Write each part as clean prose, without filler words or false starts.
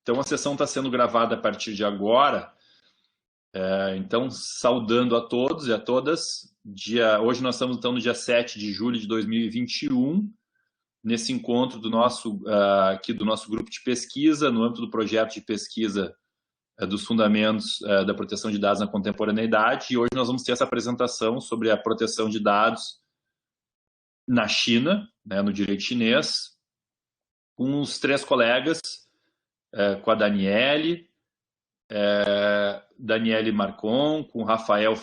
Então, a sessão está sendo gravada a partir de agora. Então, saudando a todos e a todas. Hoje nós estamos, então, no dia 7 de julho de 2021, nesse encontro aqui do nosso grupo de pesquisa, no âmbito do projeto de pesquisa dos fundamentos da proteção de dados na contemporaneidade. E hoje nós vamos ter essa apresentação sobre a proteção de dados na China, né, no direito chinês, com os 3 colegas, com a Daniele Marcon, com o Rafael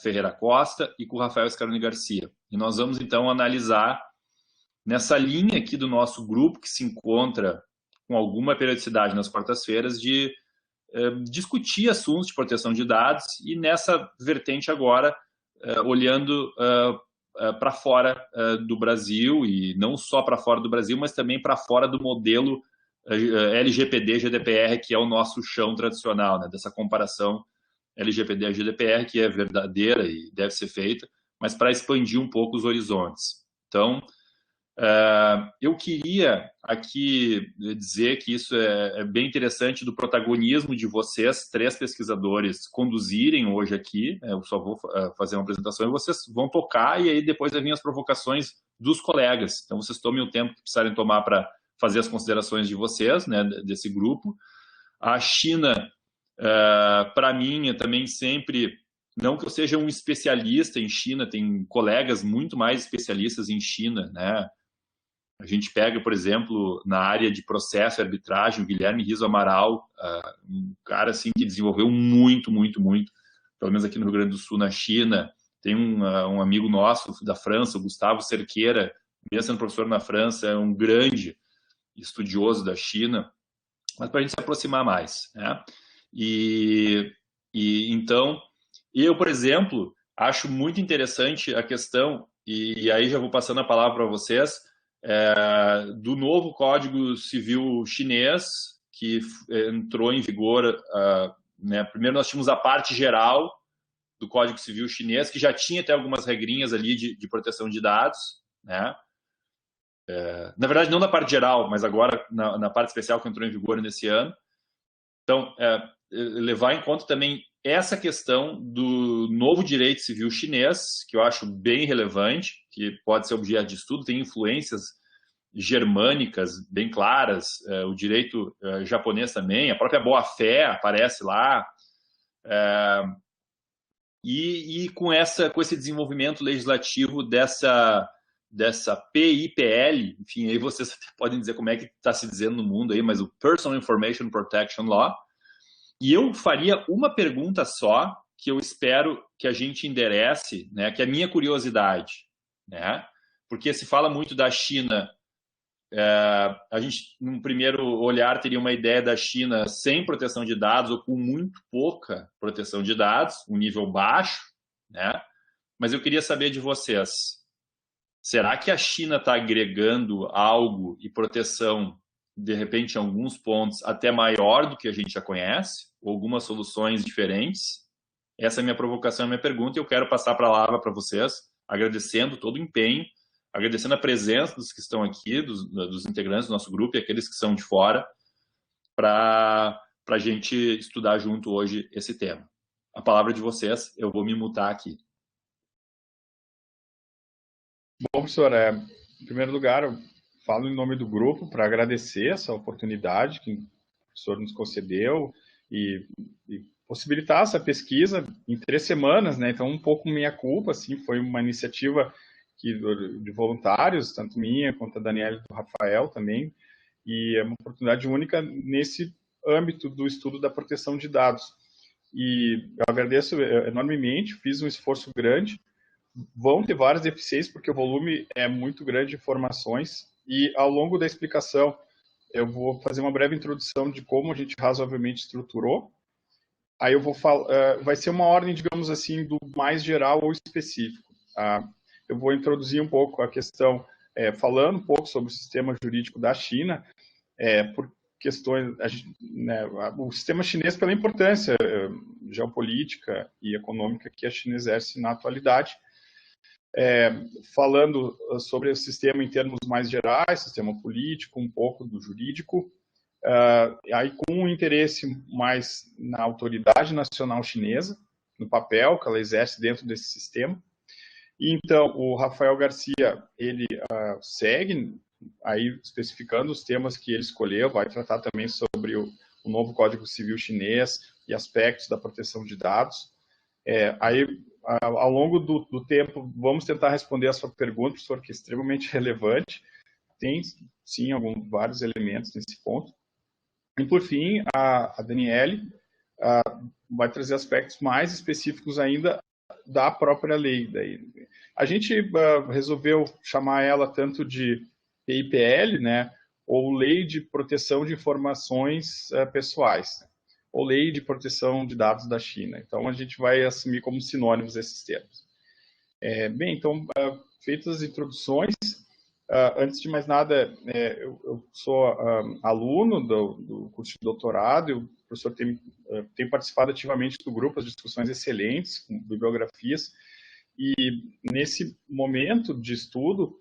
Ferreira Costa e com o Rafael Scaroni Garcia. E nós vamos, então, analisar nessa linha aqui do nosso grupo, que se encontra com alguma periodicidade nas quartas-feiras, de discutir assuntos de proteção de dados e nessa vertente agora, olhando para fora do Brasil, e não só para fora do Brasil, mas também para fora do modelo LGPD-GDPR, que é o nosso chão tradicional, né, dessa comparação LGPD-GDPR, que é verdadeira e deve ser feita, mas para expandir um pouco os horizontes. Então, eu queria aqui dizer que isso é bem interessante do protagonismo de vocês, 3 pesquisadores, conduzirem hoje aqui. Eu só vou fazer uma apresentação e vocês vão tocar, e aí depois vai vir as provocações dos colegas. Então, vocês tomem o tempo que precisarem tomar para fazer as considerações de vocês, né, desse grupo. A China, para mim, também sempre... Não que eu seja um especialista em China, tem colegas muito mais especialistas em China, né? A gente pega, por exemplo, na área de processo e arbitragem, o Guilherme Riso Amaral, um cara assim, que desenvolveu muito, pelo menos aqui no Rio Grande do Sul, na China. Tem um amigo nosso da França, o Gustavo Cerqueira, mesmo sendo professor na França, é um grande estudioso da China, mas para a gente se aproximar mais, né? Então, eu, por exemplo, acho muito interessante a questão, e aí já vou passando a palavra para vocês, do novo Código Civil chinês, que entrou em vigor, né? Primeiro nós tínhamos a parte geral do Código Civil chinês, que já tinha até algumas regrinhas ali de proteção de dados, né? Na verdade, não na parte geral, mas agora na parte especial que entrou em vigor nesse ano. Então, levar em conta também essa questão do novo direito civil chinês, que eu acho bem relevante, que pode ser objeto de estudo, tem influências germânicas bem claras, o direito japonês também, a própria boa-fé aparece lá, e com esse desenvolvimento legislativo dessa PIPL, enfim, aí vocês até podem dizer como é que está se dizendo no mundo aí, mas o Personal Information Protection Law. E eu faria uma pergunta só, que eu espero que a gente enderece, né, que é a minha curiosidade, né? Porque se fala muito da China, a gente, num primeiro olhar, teria uma ideia da China sem proteção de dados ou com muito pouca proteção de dados, um nível baixo, né? Mas eu queria saber de vocês, será que a China está agregando algo e proteção, de repente, em alguns pontos, até maior do que a gente já conhece? Ou algumas soluções diferentes? Essa é a minha provocação, a minha pergunta, e eu quero passar a palavra para vocês, agradecendo todo o empenho, agradecendo a presença dos que estão aqui, dos integrantes do nosso grupo e aqueles que são de fora, para a gente estudar junto hoje esse tema. A palavra de vocês, eu vou me mutar aqui. Bom, professor, em primeiro lugar, eu falo em nome do grupo para agradecer essa oportunidade que o professor nos concedeu e possibilitar essa pesquisa em 3 semanas, né? Então, um pouco minha culpa, assim, foi uma iniciativa de voluntários, tanto minha quanto a Daniela e do Rafael também, e é uma oportunidade única nesse âmbito do estudo da proteção de dados. E eu agradeço enormemente, fiz um esforço grande. Vão ter várias deficiências, porque o volume é muito grande de informações, e ao longo da explicação eu vou fazer uma breve introdução de como a gente razoavelmente estruturou. Aí eu vou falar, vai ser uma ordem, digamos assim, do mais geral ou específico. Eu vou introduzir um pouco a questão, falando um pouco sobre o sistema jurídico da China, por questões, né, o sistema chinês pela importância geopolítica e econômica que a China exerce na atualidade. Falando sobre o sistema em termos mais gerais, sistema político, um pouco do jurídico, aí com um interesse mais na autoridade nacional chinesa, no papel que ela exerce dentro desse sistema. E, então, o Rafael Garcia, ele segue, aí especificando os temas que ele escolheu, vai tratar também sobre o novo Código Civil chinês e aspectos da proteção de dados. Aí, ao longo do tempo, vamos tentar responder a sua pergunta, professor, que é extremamente relevante. Tem, sim, vários elementos nesse ponto. E, por fim, a Daniele vai trazer aspectos mais específicos ainda da própria lei. Daí. A gente resolveu chamar ela tanto de PIPL, né, ou Lei de Proteção de Informações Pessoais, ou Lei de Proteção de Dados da China. Então, a gente vai assumir como sinônimos esses termos. Bem, então, feitas as introduções, antes de mais nada, eu sou aluno do curso de doutorado, e o professor tem participado ativamente do grupo, as discussões excelentes, com bibliografias, e nesse momento de estudo,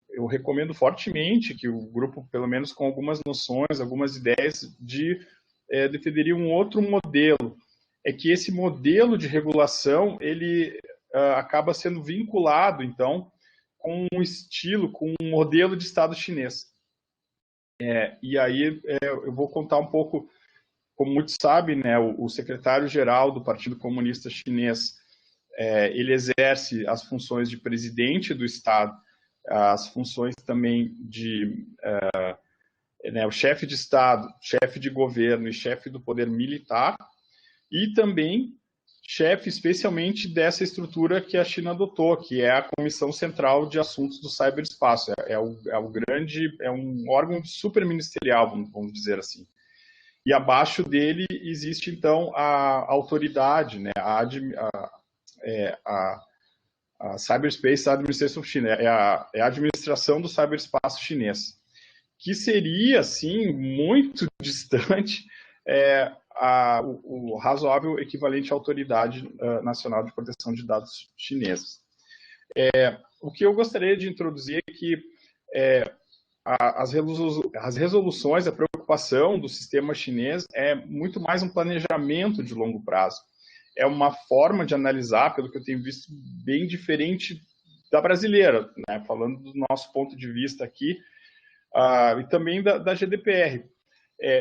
eu recomendo fortemente que o grupo, pelo menos com algumas noções, algumas ideias, defenderia um outro modelo. É que esse modelo de regulação, ele acaba sendo vinculado, então, com um estilo, com um modelo de Estado chinês. E aí eu vou contar um pouco, como muitos sabem, né, o secretário-geral do Partido Comunista Chinês, ele exerce as funções de presidente do Estado, as funções também de o chefe de Estado, chefe de governo e chefe do poder militar, e também chefe especialmente dessa estrutura que a China adotou, que é a Comissão Central de Assuntos do Cyberespaço. É um órgão superministerial, vamos dizer assim. E abaixo dele existe, então, a autoridade, né, a Cyberspace Administration of China, é a administração do cyberespaço chinês, que seria, sim, muito distante o razoável equivalente à Autoridade Nacional de Proteção de Dados chinesas. O que eu gostaria de introduzir é que as resoluções, a preocupação do sistema chinês é muito mais um planejamento de longo prazo. É uma forma de analisar, pelo que eu tenho visto, bem diferente da brasileira, né? Falando do nosso ponto de vista aqui, e também da GDPR.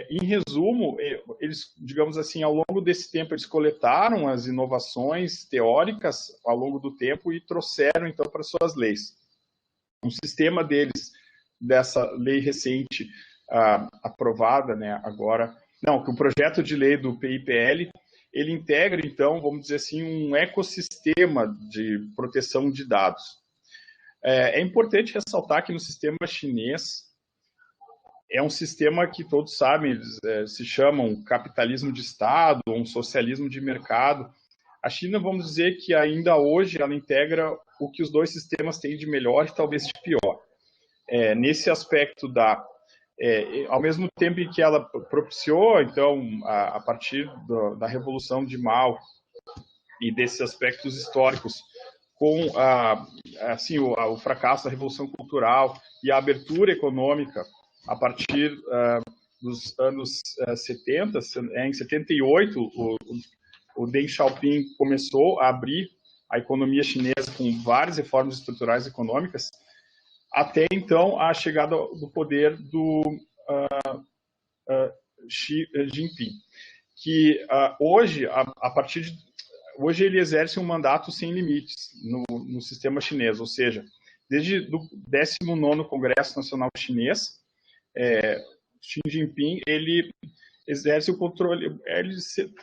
Em resumo, eles, digamos assim, ao longo desse tempo, eles coletaram as inovações teóricas ao longo do tempo e trouxeram, então, para suas leis. Um sistema deles, dessa lei recente aprovada, né, agora, não, que o projeto de lei do PIPL, ele integra, então, vamos dizer assim, um ecossistema de proteção de dados. É importante ressaltar que no sistema chinês, é um sistema que todos sabem, eles se chamam capitalismo de Estado, ou um socialismo de mercado. A China, vamos dizer que ainda hoje ela integra o que os dois sistemas têm de melhor e talvez de pior. Nesse aspecto ao mesmo tempo em que ela propiciou, então, a partir da Revolução de Mao e desses aspectos históricos, com o fracasso da Revolução Cultural e a abertura econômica a partir dos anos 70, em 78, o Deng Xiaoping começou a abrir a economia chinesa com várias reformas estruturais econômicas, até então a chegada do poder do Xi Jinping, que hoje, hoje ele exerce um mandato sem limites no sistema chinês, ou seja, desde o 19º Congresso Nacional Chinês, Xi Jinping, ele exerce o controle,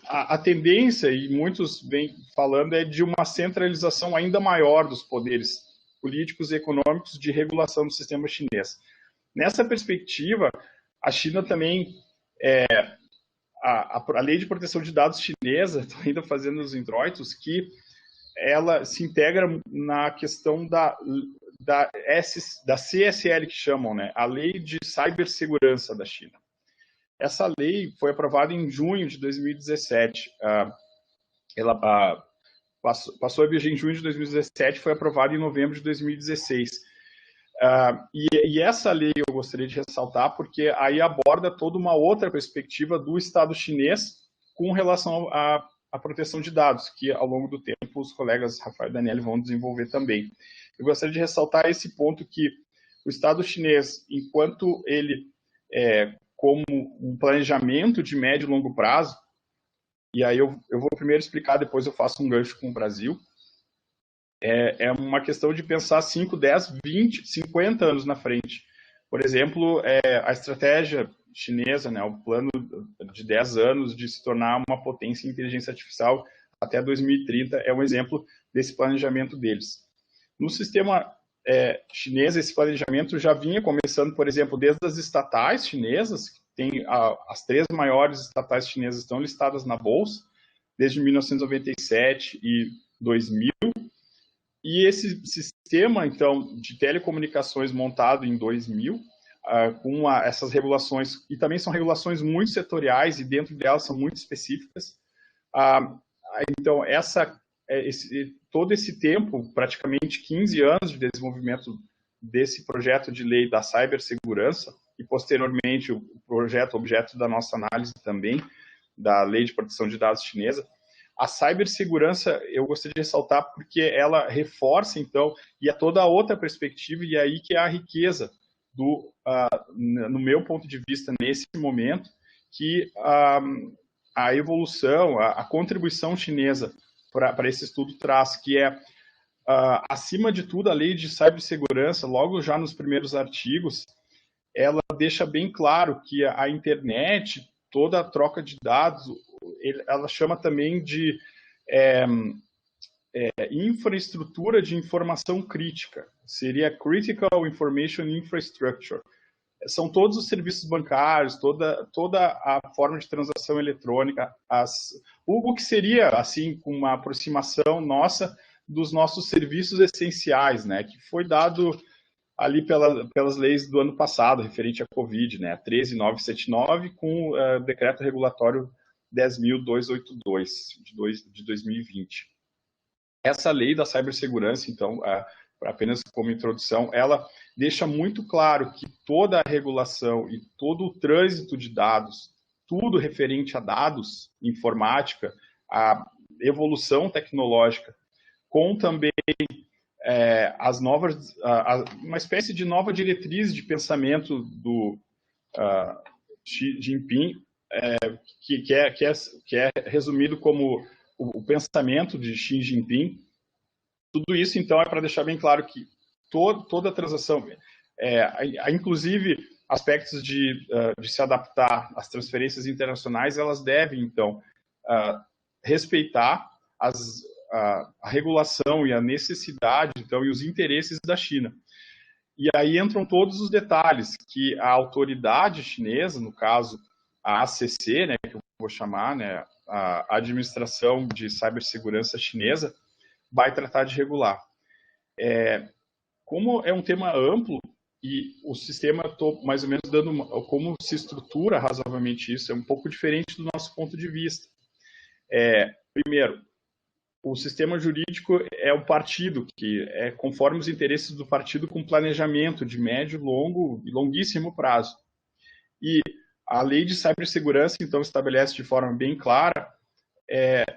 a tendência, e muitos vêm falando, é de uma centralização ainda maior dos poderes políticos e econômicos de regulação do sistema chinês. Nessa perspectiva, a China também, a lei de proteção de dados chinesa, estou ainda fazendo os introitos, que ela se integra na questão da CSL, que chamam, né? A Lei de Cibersegurança da China. Essa lei foi aprovada em junho de 2017. Ela passou a vigir em junho de 2017 e foi aprovada em novembro de 2016. E essa lei eu gostaria de ressaltar porque aí aborda toda uma outra perspectiva do Estado chinês com relação à proteção de dados, que ao longo do tempo os colegas Rafael e Daniel vão desenvolver também. Eu gostaria de ressaltar esse ponto que o Estado chinês, enquanto ele como um planejamento de médio e longo prazo, e aí eu vou primeiro explicar, depois eu faço um gancho com o Brasil, é uma questão de pensar 5, 10, 20, 50 anos na frente. Por exemplo, a estratégia chinesa, né, o plano de 10 anos de se tornar uma potência em inteligência artificial até 2030 é um exemplo desse planejamento deles. No sistema chinês, esse planejamento já vinha começando, por exemplo, desde as estatais chinesas, que tem as 3 maiores estatais chinesas estão listadas na bolsa, desde 1997 e 2000, e esse sistema, então, de telecomunicações montado em 2000, com essas regulações, e também são regulações muito setoriais, e dentro delas são muito específicas. Então, todo esse tempo, praticamente 15 anos de desenvolvimento desse projeto de lei da cibersegurança, e posteriormente o projeto objeto da nossa análise também, da Lei de Proteção de Dados chinesa, a cibersegurança, eu gostaria de ressaltar porque ela reforça, então, e é toda a outra perspectiva, e é aí que é a riqueza, no meu ponto de vista, nesse momento, que a evolução, a contribuição chinesa para esse estudo traz, que é, acima de tudo, a lei de cibersegurança, logo já nos primeiros artigos, ela deixa bem claro que a internet, toda a troca de dados, ela chama também de infraestrutura de informação crítica. Seria Critical Information Infrastructure. São todos os serviços bancários, toda a forma de transação eletrônica, o que seria, assim, uma aproximação nossa dos nossos serviços essenciais, né, que foi dado ali pelas leis do ano passado, referente à Covid, né, 13979, com o decreto regulatório 10.282, de 2020. Essa lei da cibersegurança, então, apenas como introdução, ela deixa muito claro que toda a regulação e todo o trânsito de dados, tudo referente a dados, informática, a evolução tecnológica, com também as novas, uma espécie de nova diretriz de pensamento do Xi Jinping, que é resumido como o pensamento de Xi Jinping. Tudo isso, então, é para deixar bem claro que toda a transação, inclusive aspectos de se adaptar às transferências internacionais, elas devem, então, respeitar a regulação e a necessidade, então, e os interesses da China. E aí entram todos os detalhes que a autoridade chinesa, no caso a ACC, né, que eu vou chamar, né, a Administração de Cibersegurança Chinesa, vai tratar de regular. Como é um tema amplo e o sistema, estou mais ou menos dando como se estrutura razoavelmente isso, é um pouco diferente do nosso ponto de vista. Primeiro, o sistema jurídico é o partido, que é conforme os interesses do partido com planejamento de médio, longo e longuíssimo prazo. E a lei de cibersegurança, então, estabelece de forma bem clara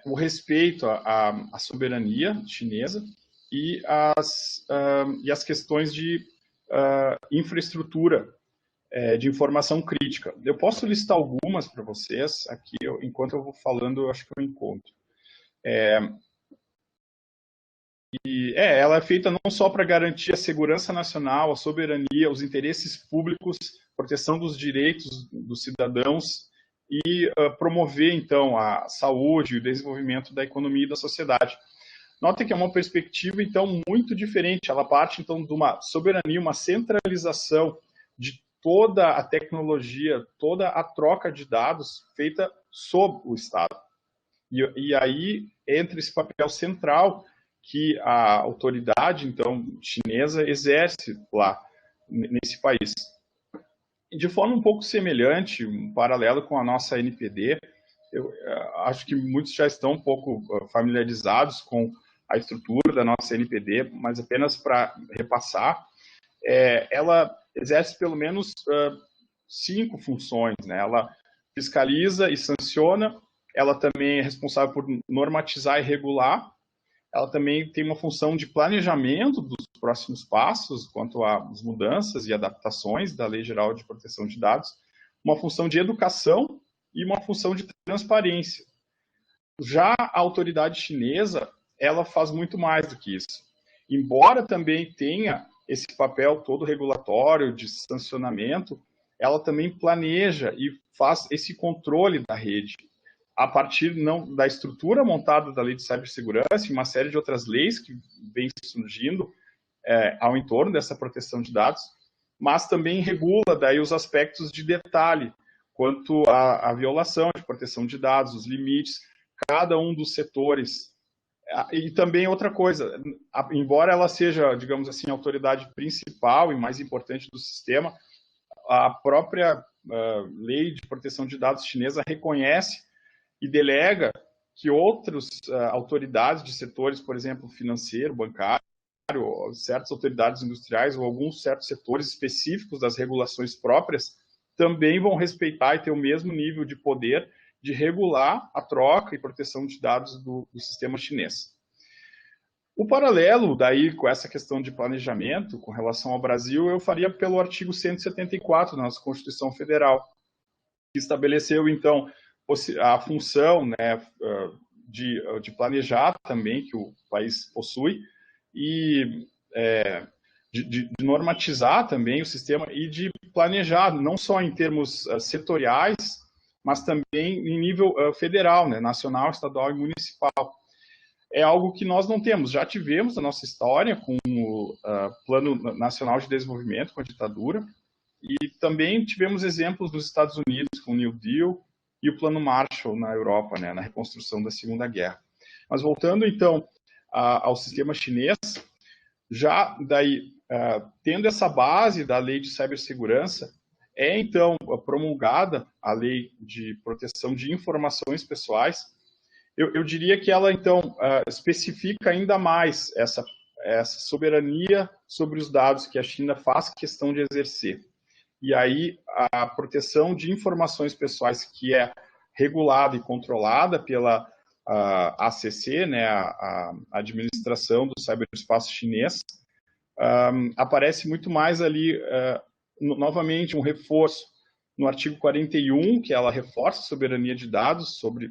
o respeito à soberania chinesa e as questões de infraestrutura de informação crítica. Eu posso listar algumas para vocês aqui, enquanto eu vou falando, eu acho que eu encontro. Ela é feita não só para garantir a segurança nacional, a soberania, os interesses públicos, proteção dos direitos dos cidadãos e promover, então, a saúde e o desenvolvimento da economia e da sociedade. Notem que é uma perspectiva, então, muito diferente. Ela parte, então, de uma soberania, uma centralização de toda a tecnologia, toda a troca de dados feita sob o Estado. E aí entra esse papel central que a autoridade, então, chinesa exerce lá, nesse país. De forma um pouco semelhante, um paralelo com a nossa NPD, eu acho que muitos já estão um pouco familiarizados com a estrutura da nossa NPD, mas apenas para repassar, ela exerce pelo menos 5 funções, né? Ela fiscaliza e sanciona, ela também é responsável por normatizar e regular, ela também tem uma função de planejamento dos próximos passos quanto às mudanças e adaptações da Lei Geral de Proteção de Dados, uma função de educação e uma função de transparência. Já a autoridade chinesa, ela faz muito mais do que isso. Embora também tenha esse papel todo regulatório de sancionamento, ela também planeja e faz esse controle da rede a partir não da estrutura montada da Lei de Cibersegurança e uma série de outras leis que vêm surgindo ao entorno dessa proteção de dados, mas também regula daí os aspectos de detalhe quanto à violação de proteção de dados, os limites, cada um dos setores. E também outra coisa, embora ela seja, digamos assim, a autoridade principal e mais importante do sistema, a própria Lei de Proteção de Dados chinesa reconhece e delega que outras autoridades de setores, por exemplo, financeiro, bancário, certas autoridades industriais ou alguns certos setores específicos das regulações próprias também vão respeitar e ter o mesmo nível de poder de regular a troca e proteção de dados do sistema chinês. O paralelo daí com essa questão de planejamento com relação ao Brasil, eu faria pelo artigo 174 da nossa Constituição Federal, que estabeleceu, então, a função, né, de planejar também, que o país possui, e de normatizar também o sistema e de planejar, não só em termos setoriais, mas também em nível federal, né, nacional, estadual e municipal. É algo que nós não temos. Já tivemos na nossa história com o Plano Nacional de Desenvolvimento, com a ditadura, e também tivemos exemplos nos Estados Unidos com o New Deal e o Plano Marshall na Europa, né, na reconstrução da Segunda Guerra. Mas voltando, então, ao sistema chinês, já daí, tendo essa base da Lei de Cibersegurança, então promulgada a Lei de Proteção de Informações Pessoais. Eu diria que ela, então, especifica ainda mais essa soberania sobre os dados que a China faz questão de exercer. E aí, a proteção de informações pessoais que é regulada e controlada pela ACC, né, a Administração do Ciberespaço Chinês, aparece muito mais ali, novamente, um reforço no artigo 41, que ela reforça a soberania de dados sobre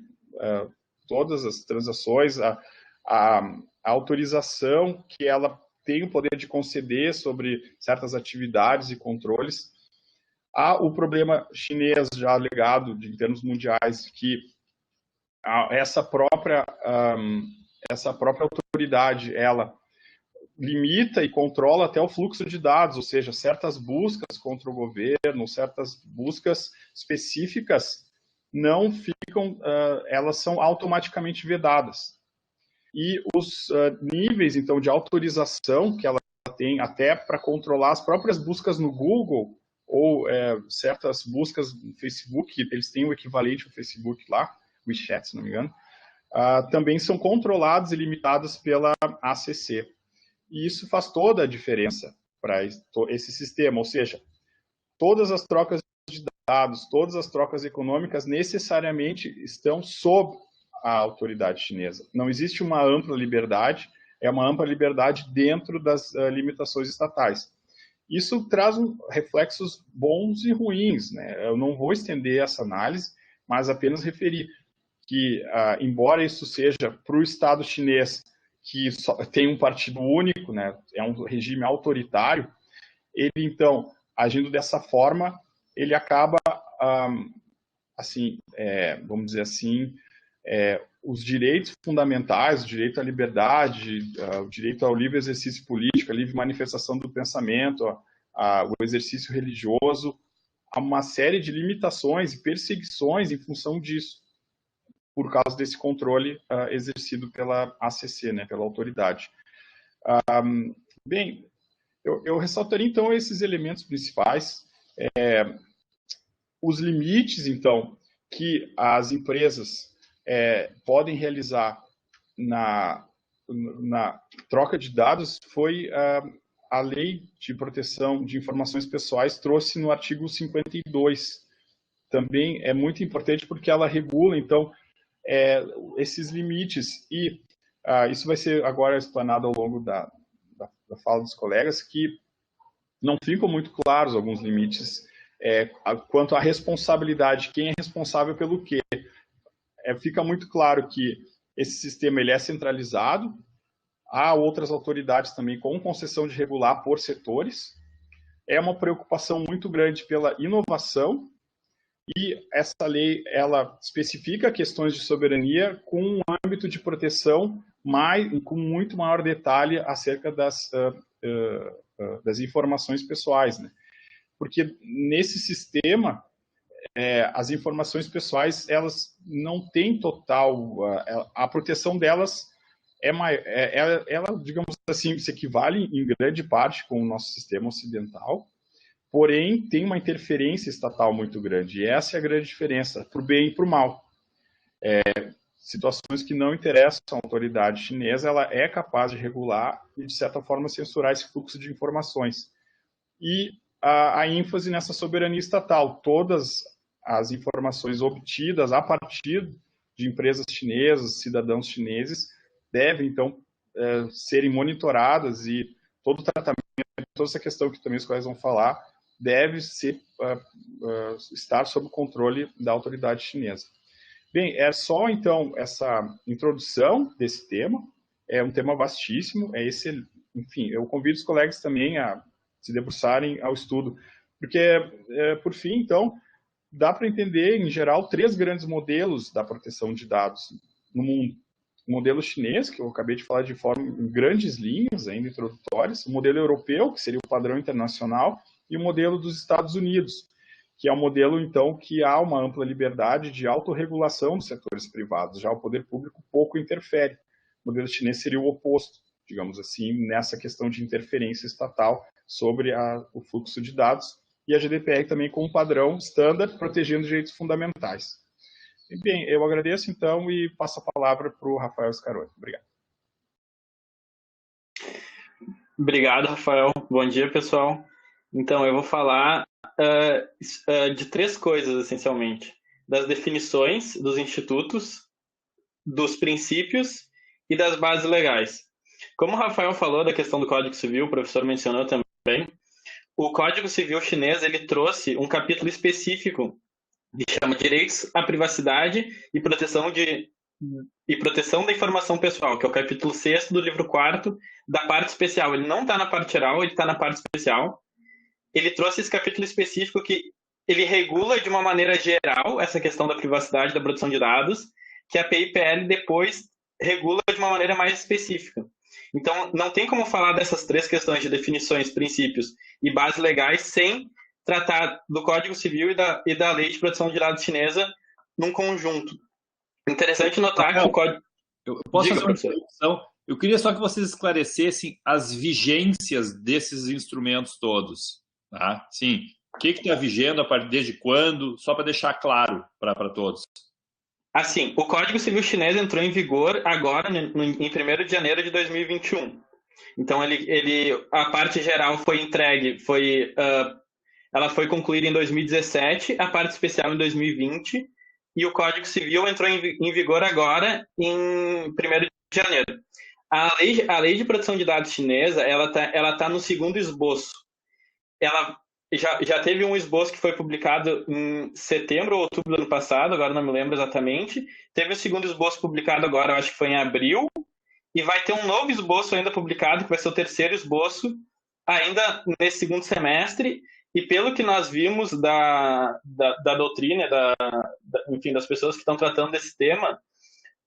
todas as transações, a autorização que ela tem o poder de conceder sobre certas atividades e controles. Há o problema chinês já alegado em termos mundiais, que essa própria autoridade, ela limita e controla até o fluxo de dados, ou seja, certas buscas contra o governo, certas buscas específicas não ficam, elas são automaticamente vedadas. E os níveis, então, de autorização que ela tem até para controlar as próprias buscas no Google ou certas buscas no Facebook, eles têm o equivalente ao Facebook lá, WeChat, se não me engano, também são controlados e limitados pela ACC. E isso faz toda a diferença para esse sistema, ou seja, todas as trocas de dados, todas as trocas econômicas necessariamente estão sob a autoridade chinesa. Não existe uma ampla liberdade, é uma ampla liberdade dentro das limitações estatais. Isso traz reflexos bons e ruins, né? Eu não vou estender essa análise, mas apenas referir que, embora isso seja para o Estado chinês, que tem um partido único, né, é um regime autoritário, ele, então, agindo dessa forma, ele acaba, assim, vamos dizer assim, os direitos fundamentais, o direito à liberdade, o direito ao livre exercício político, a livre manifestação do pensamento, o exercício religioso, há uma série de limitações e perseguições em função disso, por causa desse controle exercido pela ACC, né, pela autoridade. Bem, eu ressaltaria, então, esses elementos principais. Os limites, então, que as empresas podem realizar na troca de dados foi a Lei de Proteção de Informações Pessoais trouxe no artigo 52. Também é muito importante porque ela regula, então, esses limites. E isso vai ser agora explanado ao longo da fala dos colegas, que não ficam muito claros alguns limites quanto à responsabilidade, quem é responsável pelo quê. Fica muito claro que esse sistema ele é centralizado, há outras autoridades também com concessão de regular por setores, é uma preocupação muito grande pela inovação, e essa lei ela especifica questões de soberania com um âmbito de proteção com muito maior detalhe acerca das informações pessoais, né? Porque nesse sistema as informações pessoais elas não têm total a proteção delas ela, digamos assim, se equivale em grande parte com o nosso sistema ocidental, porém tem uma interferência estatal muito grande, e essa é a grande diferença, para o bem e para o mal. Situações que não interessam a autoridade chinesa, ela é capaz de regular e, de certa forma, censurar esse fluxo de informações. E a ênfase nessa soberania estatal, todas as informações obtidas a partir de empresas chinesas, cidadãos chineses, devem, então, serem monitoradas, e todo o tratamento, toda essa questão que também os colegas vão falar, deve estar sob o controle da autoridade chinesa. Bem, é só, então, essa introdução desse tema. É um tema vastíssimo. Enfim, eu convido os colegas também a se debruçarem ao estudo. Porque, por fim, então, dá para entender, em geral, 3 grandes modelos da proteção de dados no mundo. O modelo chinês, que eu acabei de falar de forma em grandes linhas, ainda introdutórias. O modelo europeu, que seria o padrão internacional. E o modelo dos Estados Unidos, que é um modelo, então, que há uma ampla liberdade de autorregulação dos setores privados. Já o poder público pouco interfere. O modelo chinês seria o oposto, digamos assim, nessa questão de interferência estatal sobre o fluxo de dados. E a GDPR também com um padrão standard protegendo os direitos fundamentais. Bem, eu agradeço, então, e passo a palavra para o Rafael Scaroni. Obrigado. Obrigado, Rafael. Bom dia, pessoal. Então, eu vou falar de 3 coisas, essencialmente. Das definições dos institutos, dos princípios e das bases legais. Como o Rafael falou da questão do Código Civil, o professor mencionou também, o Código Civil chinês ele trouxe um capítulo específico que chama Direitos à Privacidade e Proteção da Informação Pessoal, que é o capítulo 6º do livro 4º da parte especial. Ele não está na parte geral, ele está na parte especial. Ele trouxe esse capítulo específico que ele regula de uma maneira geral essa questão da privacidade da produção de dados, que a PIPL depois regula de uma maneira mais específica. Então, não tem como falar dessas 3 questões de definições, princípios e bases legais sem tratar do Código Civil e da Lei de Proteção de Dados chinesa num conjunto. Interessante notar que o Código... Eu posso fazer uma introdução? Eu queria só que vocês esclarecessem as vigências desses instrumentos todos. Tá? Sim, o que está vigendo, desde quando? Só para deixar claro para todos. Assim, o Código Civil chinês entrou em vigor agora, em 1º de janeiro de 2021. Então, a parte geral foi entregue, ela foi concluída em 2017, a parte especial em 2020, e o Código Civil entrou em vigor agora, em 1º de janeiro. A lei de proteção de dados chinesa, ela tá no 2º esboço. Ela já teve um esboço que foi publicado em setembro ou outubro do ano passado, agora não me lembro exatamente. Teve o 2º esboço publicado agora, eu acho que foi em abril, e vai ter um novo esboço ainda publicado, que vai ser o 3º esboço, ainda nesse 2º semestre. E pelo que nós vimos da doutrina, enfim, das pessoas que estão tratando desse tema,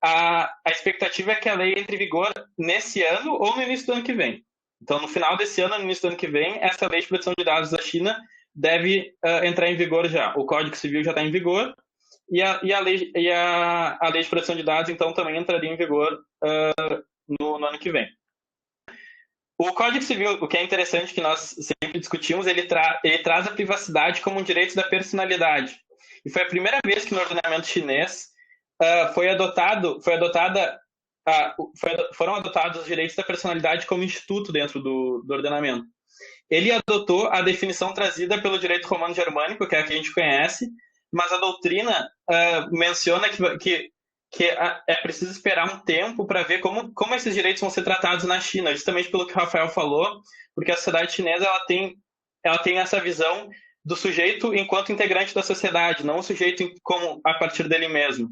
a expectativa é que a lei entre em vigor nesse ano ou no início do ano que vem. Então, no final desse ano, no início do ano que vem, essa lei de proteção de dados da China deve entrar em vigor já. O Código Civil já está em vigor e a lei de proteção de dados, então, também entraria em vigor no ano que vem. O Código Civil, o que é interessante que nós sempre discutimos, ele traz a privacidade como um direito da personalidade. E foi a primeira vez que no ordenamento chinês foi adotada foram adotados os direitos da personalidade como instituto dentro do ordenamento. Ele adotou a definição trazida pelo direito romano-germânico, que é a que a gente conhece, mas a doutrina menciona que é preciso esperar um tempo para ver como esses direitos vão ser tratados na China, justamente pelo que o Rafael falou, porque a sociedade chinesa ela tem essa visão do sujeito enquanto integrante da sociedade, não o sujeito como a partir dele mesmo.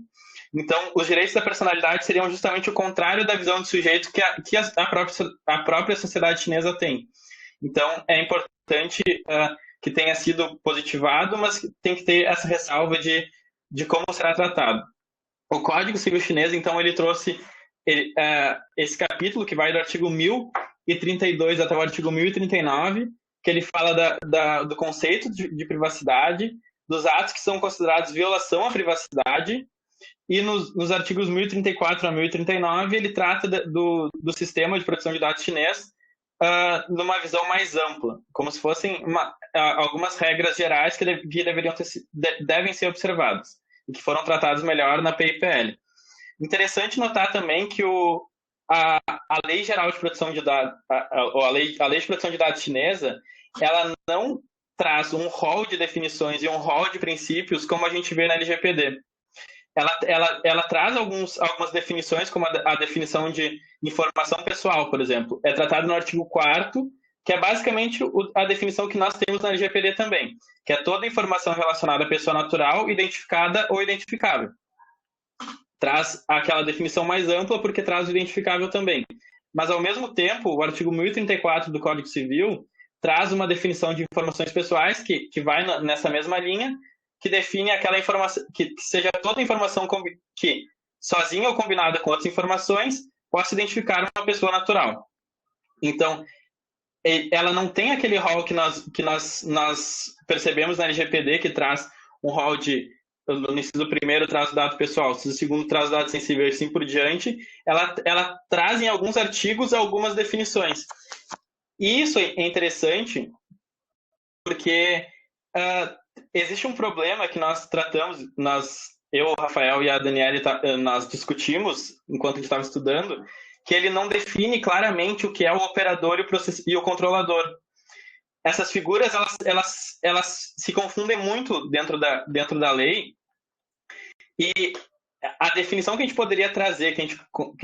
Então, os direitos da personalidade seriam justamente o contrário da visão de sujeito que a própria sociedade chinesa tem. Então, é importante que tenha sido positivado, mas tem que ter essa ressalva de como será tratado. O Código Civil Chinês, então, ele trouxe esse capítulo que vai do artigo 1032 até o artigo 1039, que ele fala do conceito de privacidade, dos atos que são considerados violação à privacidade, e nos artigos 1034 a 1039 ele trata do sistema de proteção de dados chinês numa visão mais ampla, como se fossem algumas regras gerais que devem ser observadas e que foram tratadas melhor na PIPL. Interessante notar também que a Lei Geral de Proteção de Dados, a Lei de Proteção de Dados chinesa, ela não traz um rol de definições e um rol de princípios como a gente vê na LGPD. Ela traz algumas definições, como a definição de informação pessoal, por exemplo. É tratado no artigo 4º, que é basicamente a definição que nós temos na LGPD também, que é toda informação relacionada à pessoa natural, identificada ou identificável. Traz aquela definição mais ampla, porque traz o identificável também. Mas, ao mesmo tempo, o artigo 1034 do Código Civil traz uma definição de informações pessoais que vai nessa mesma linha, que define aquela informação, que seja toda informação que, sozinha ou combinada com outras informações, possa identificar uma pessoa natural. Então, ela não tem aquele rol que nós percebemos na LGPD, que traz um rol no inciso primeiro traz o dado pessoal, no inciso segundo traz o dado sensível e assim por diante. Ela traz em alguns artigos algumas definições. E isso é interessante porque existe um problema que nós tratamos, eu, o Rafael e a Daniele, nós discutimos enquanto a gente estava estudando, que ele não define claramente o que é o operador e o controlador. Essas figuras, elas se confundem muito dentro da lei, e a definição que a gente poderia trazer, que a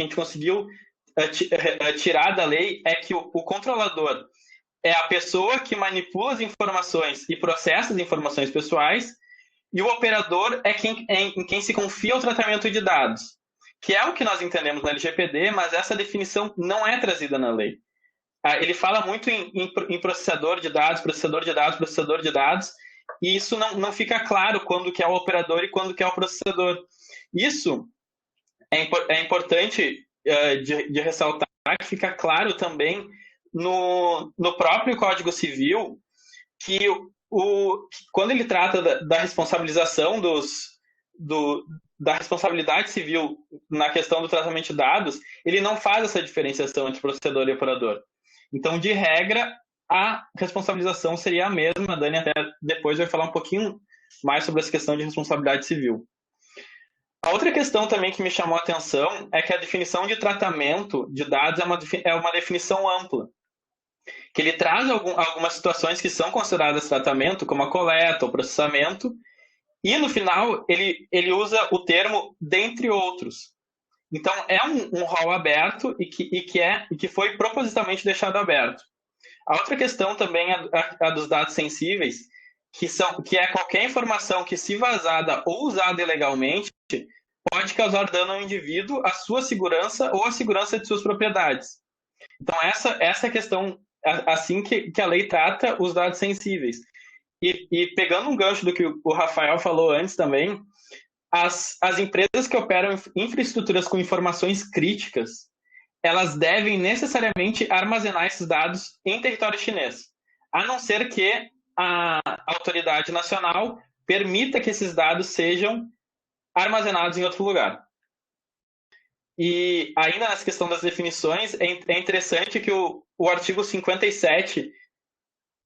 gente conseguiu tirar da lei, é que o controlador é a pessoa que manipula as informações e processa as informações pessoais, e o operador é em quem se confia o tratamento de dados, que é o que nós entendemos na LGPD, mas essa definição não é trazida na lei. Ele fala muito em processador de dados, e isso não fica claro quando que é o operador e quando que é o processador. Isso é importante de ressaltar, que fica claro também no próprio Código Civil, que quando ele trata da responsabilização da responsabilidade civil na questão do tratamento de dados, ele não faz essa diferenciação entre processador e operador. Então, de regra, a responsabilização seria a mesma. A Dani até depois vai falar um pouquinho mais sobre essa questão de responsabilidade civil. A outra questão também que me chamou a atenção é que a definição de tratamento de dados é uma definição ampla, que ele traz algumas situações que são consideradas tratamento, como a coleta, o processamento, e no final ele usa o termo dentre outros. Então, é um rol aberto e que foi propositalmente deixado aberto. A outra questão também é a dos dados sensíveis, que é qualquer informação que, se vazada ou usada ilegalmente, pode causar dano ao indivíduo, à sua segurança ou à segurança de suas propriedades. Então, essa é a questão, assim que a lei trata os dados sensíveis. E pegando um gancho do que o Rafael falou antes também, as empresas que operam infraestruturas com informações críticas, elas devem necessariamente armazenar esses dados em território chinês, a não ser que a autoridade nacional permita que esses dados sejam armazenados em outro lugar. E ainda nessa questão das definições, é interessante que o artigo 57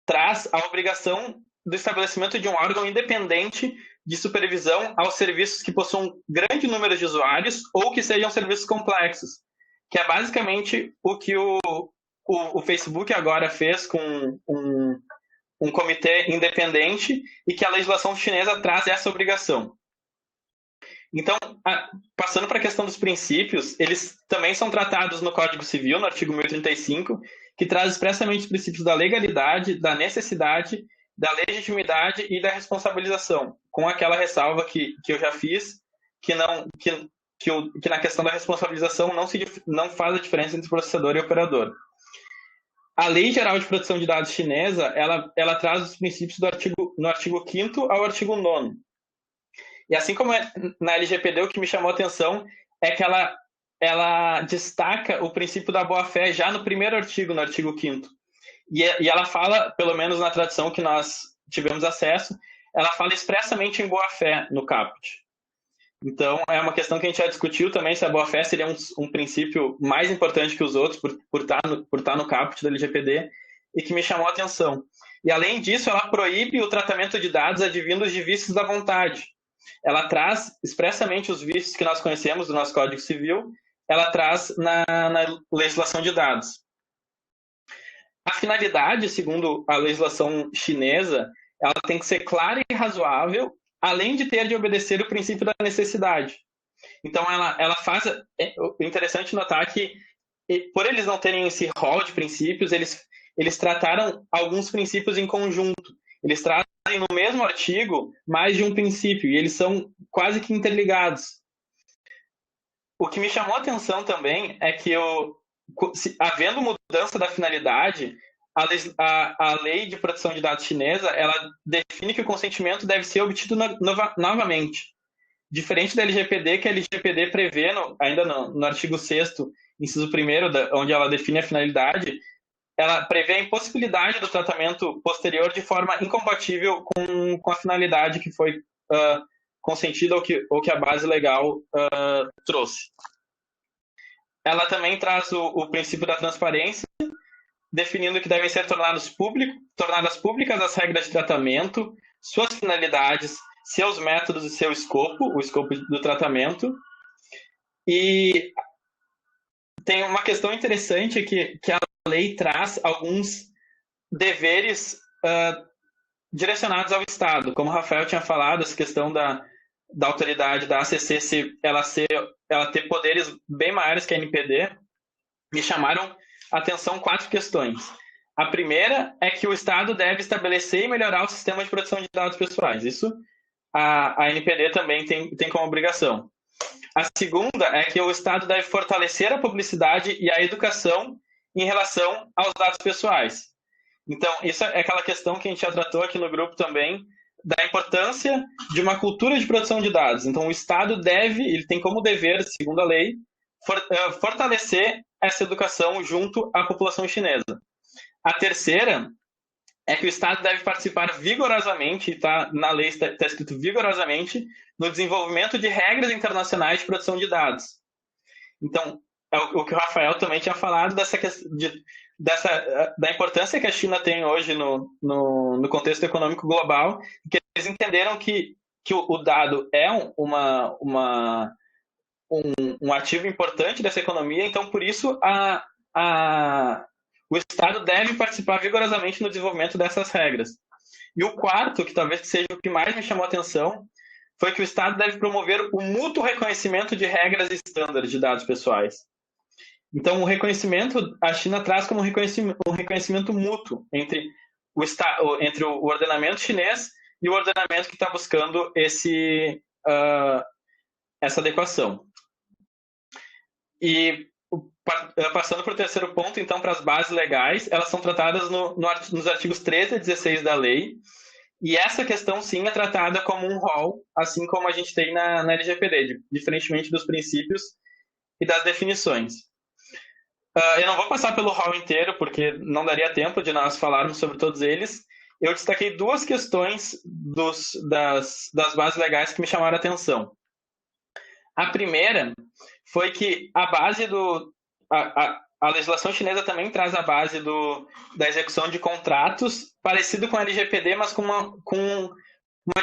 traz a obrigação do estabelecimento de um órgão independente de supervisão aos serviços que possuam grande número de usuários ou que sejam serviços complexos. que é basicamente o que o Facebook agora fez com um comitê independente e que a legislação chinesa traz essa obrigação. Então, passando para a questão dos princípios, eles também são tratados no Código Civil, no artigo 1035, que traz expressamente os princípios da legalidade, da necessidade, da legitimidade e da responsabilização, com aquela ressalva que eu já fiz, que na questão da responsabilização não faz a diferença entre processador e operador. A Lei Geral de Proteção de Dados chinesa, ela traz os princípios no artigo 5º ao artigo 9º. E assim como na LGPD, o que me chamou a atenção é que ela destaca o princípio da boa-fé já no primeiro artigo, no artigo 5º. E ela fala, pelo menos na tradução que nós tivemos acesso, ela fala expressamente em boa-fé no caput. Então, é uma questão que a gente já discutiu também, se a boa-fé seria um princípio mais importante que os outros, por estar no caput da LGPD, e que me chamou a atenção. E, além disso, ela proíbe o tratamento de dados advindos de vícios da vontade. Ela traz expressamente os vícios que nós conhecemos do nosso Código Civil, ela traz na legislação de dados. A finalidade, segundo a legislação chinesa, ela tem que ser clara e razoável, além de ter de obedecer o princípio da necessidade. Então, ela faz... É interessante notar que, por eles não terem esse rol de princípios, eles trataram alguns princípios em conjunto. Eles trazem no mesmo artigo mais de um princípio, e eles são quase que interligados. O que me chamou a atenção também é que, havendo mudança da finalidade, a Lei de Proteção de Dados chinesa, ela define que o consentimento deve ser obtido novamente. Diferente da LGPD, que a LGPD prevê, ainda no artigo 6º, inciso 1º, onde ela define a finalidade, ela prevê a impossibilidade do tratamento posterior de forma incompatível com a finalidade que foi consentida ou que a base legal trouxe. Ela também traz o princípio da transparência, definindo que devem ser tornadas públicas as regras de tratamento, suas finalidades, seus métodos e seu escopo, o escopo do tratamento. E tem uma questão interessante que a lei traz alguns deveres direcionados ao Estado. Como o Rafael tinha falado, essa questão da autoridade da ACC ela ter poderes bem maiores que a NPD, me chamaram a atenção 4 questões. A primeira é que o Estado deve estabelecer e melhorar o sistema de proteção de dados pessoais. Isso a NPD também tem como obrigação. A segunda é que o Estado deve fortalecer a publicidade e a educação em relação aos dados pessoais. Então, isso é aquela questão que a gente já tratou aqui no grupo também, da importância de uma cultura de proteção de dados. Então, o Estado ele tem como dever, segundo a lei, fortalecer essa educação junto à população chinesa. A terceira é que o Estado deve participar vigorosamente, tá, na lei está escrito vigorosamente, no desenvolvimento de regras internacionais de proteção de dados. Então, é o que o Rafael também tinha falado da importância que a China tem hoje no contexto econômico global, que eles entenderam que o dado é um ativo importante dessa economia, então, por isso, o Estado deve participar vigorosamente no desenvolvimento dessas regras. E o quarto, que talvez seja o que mais me chamou a atenção, foi que o Estado deve promover o mútuo reconhecimento de regras e estándares de dados pessoais. Então, o reconhecimento, a China traz como um reconhecimento mútuo entre o ordenamento chinês e o ordenamento que está buscando essa adequação. E passando para o terceiro ponto, então, para as bases legais, elas são tratadas nos artigos 13 e 16 da lei, e essa questão, sim, é tratada como um rol, assim como a gente tem na LGPD, diferentemente dos princípios e das definições. Eu não vou passar pelo rol inteiro, porque não daria tempo de nós falarmos sobre todos eles. Eu destaquei 2 questões das bases legais que me chamaram a atenção. A primeira foi que a base a legislação chinesa também traz a base da execução de contratos, parecido com a LGPD, mas com uma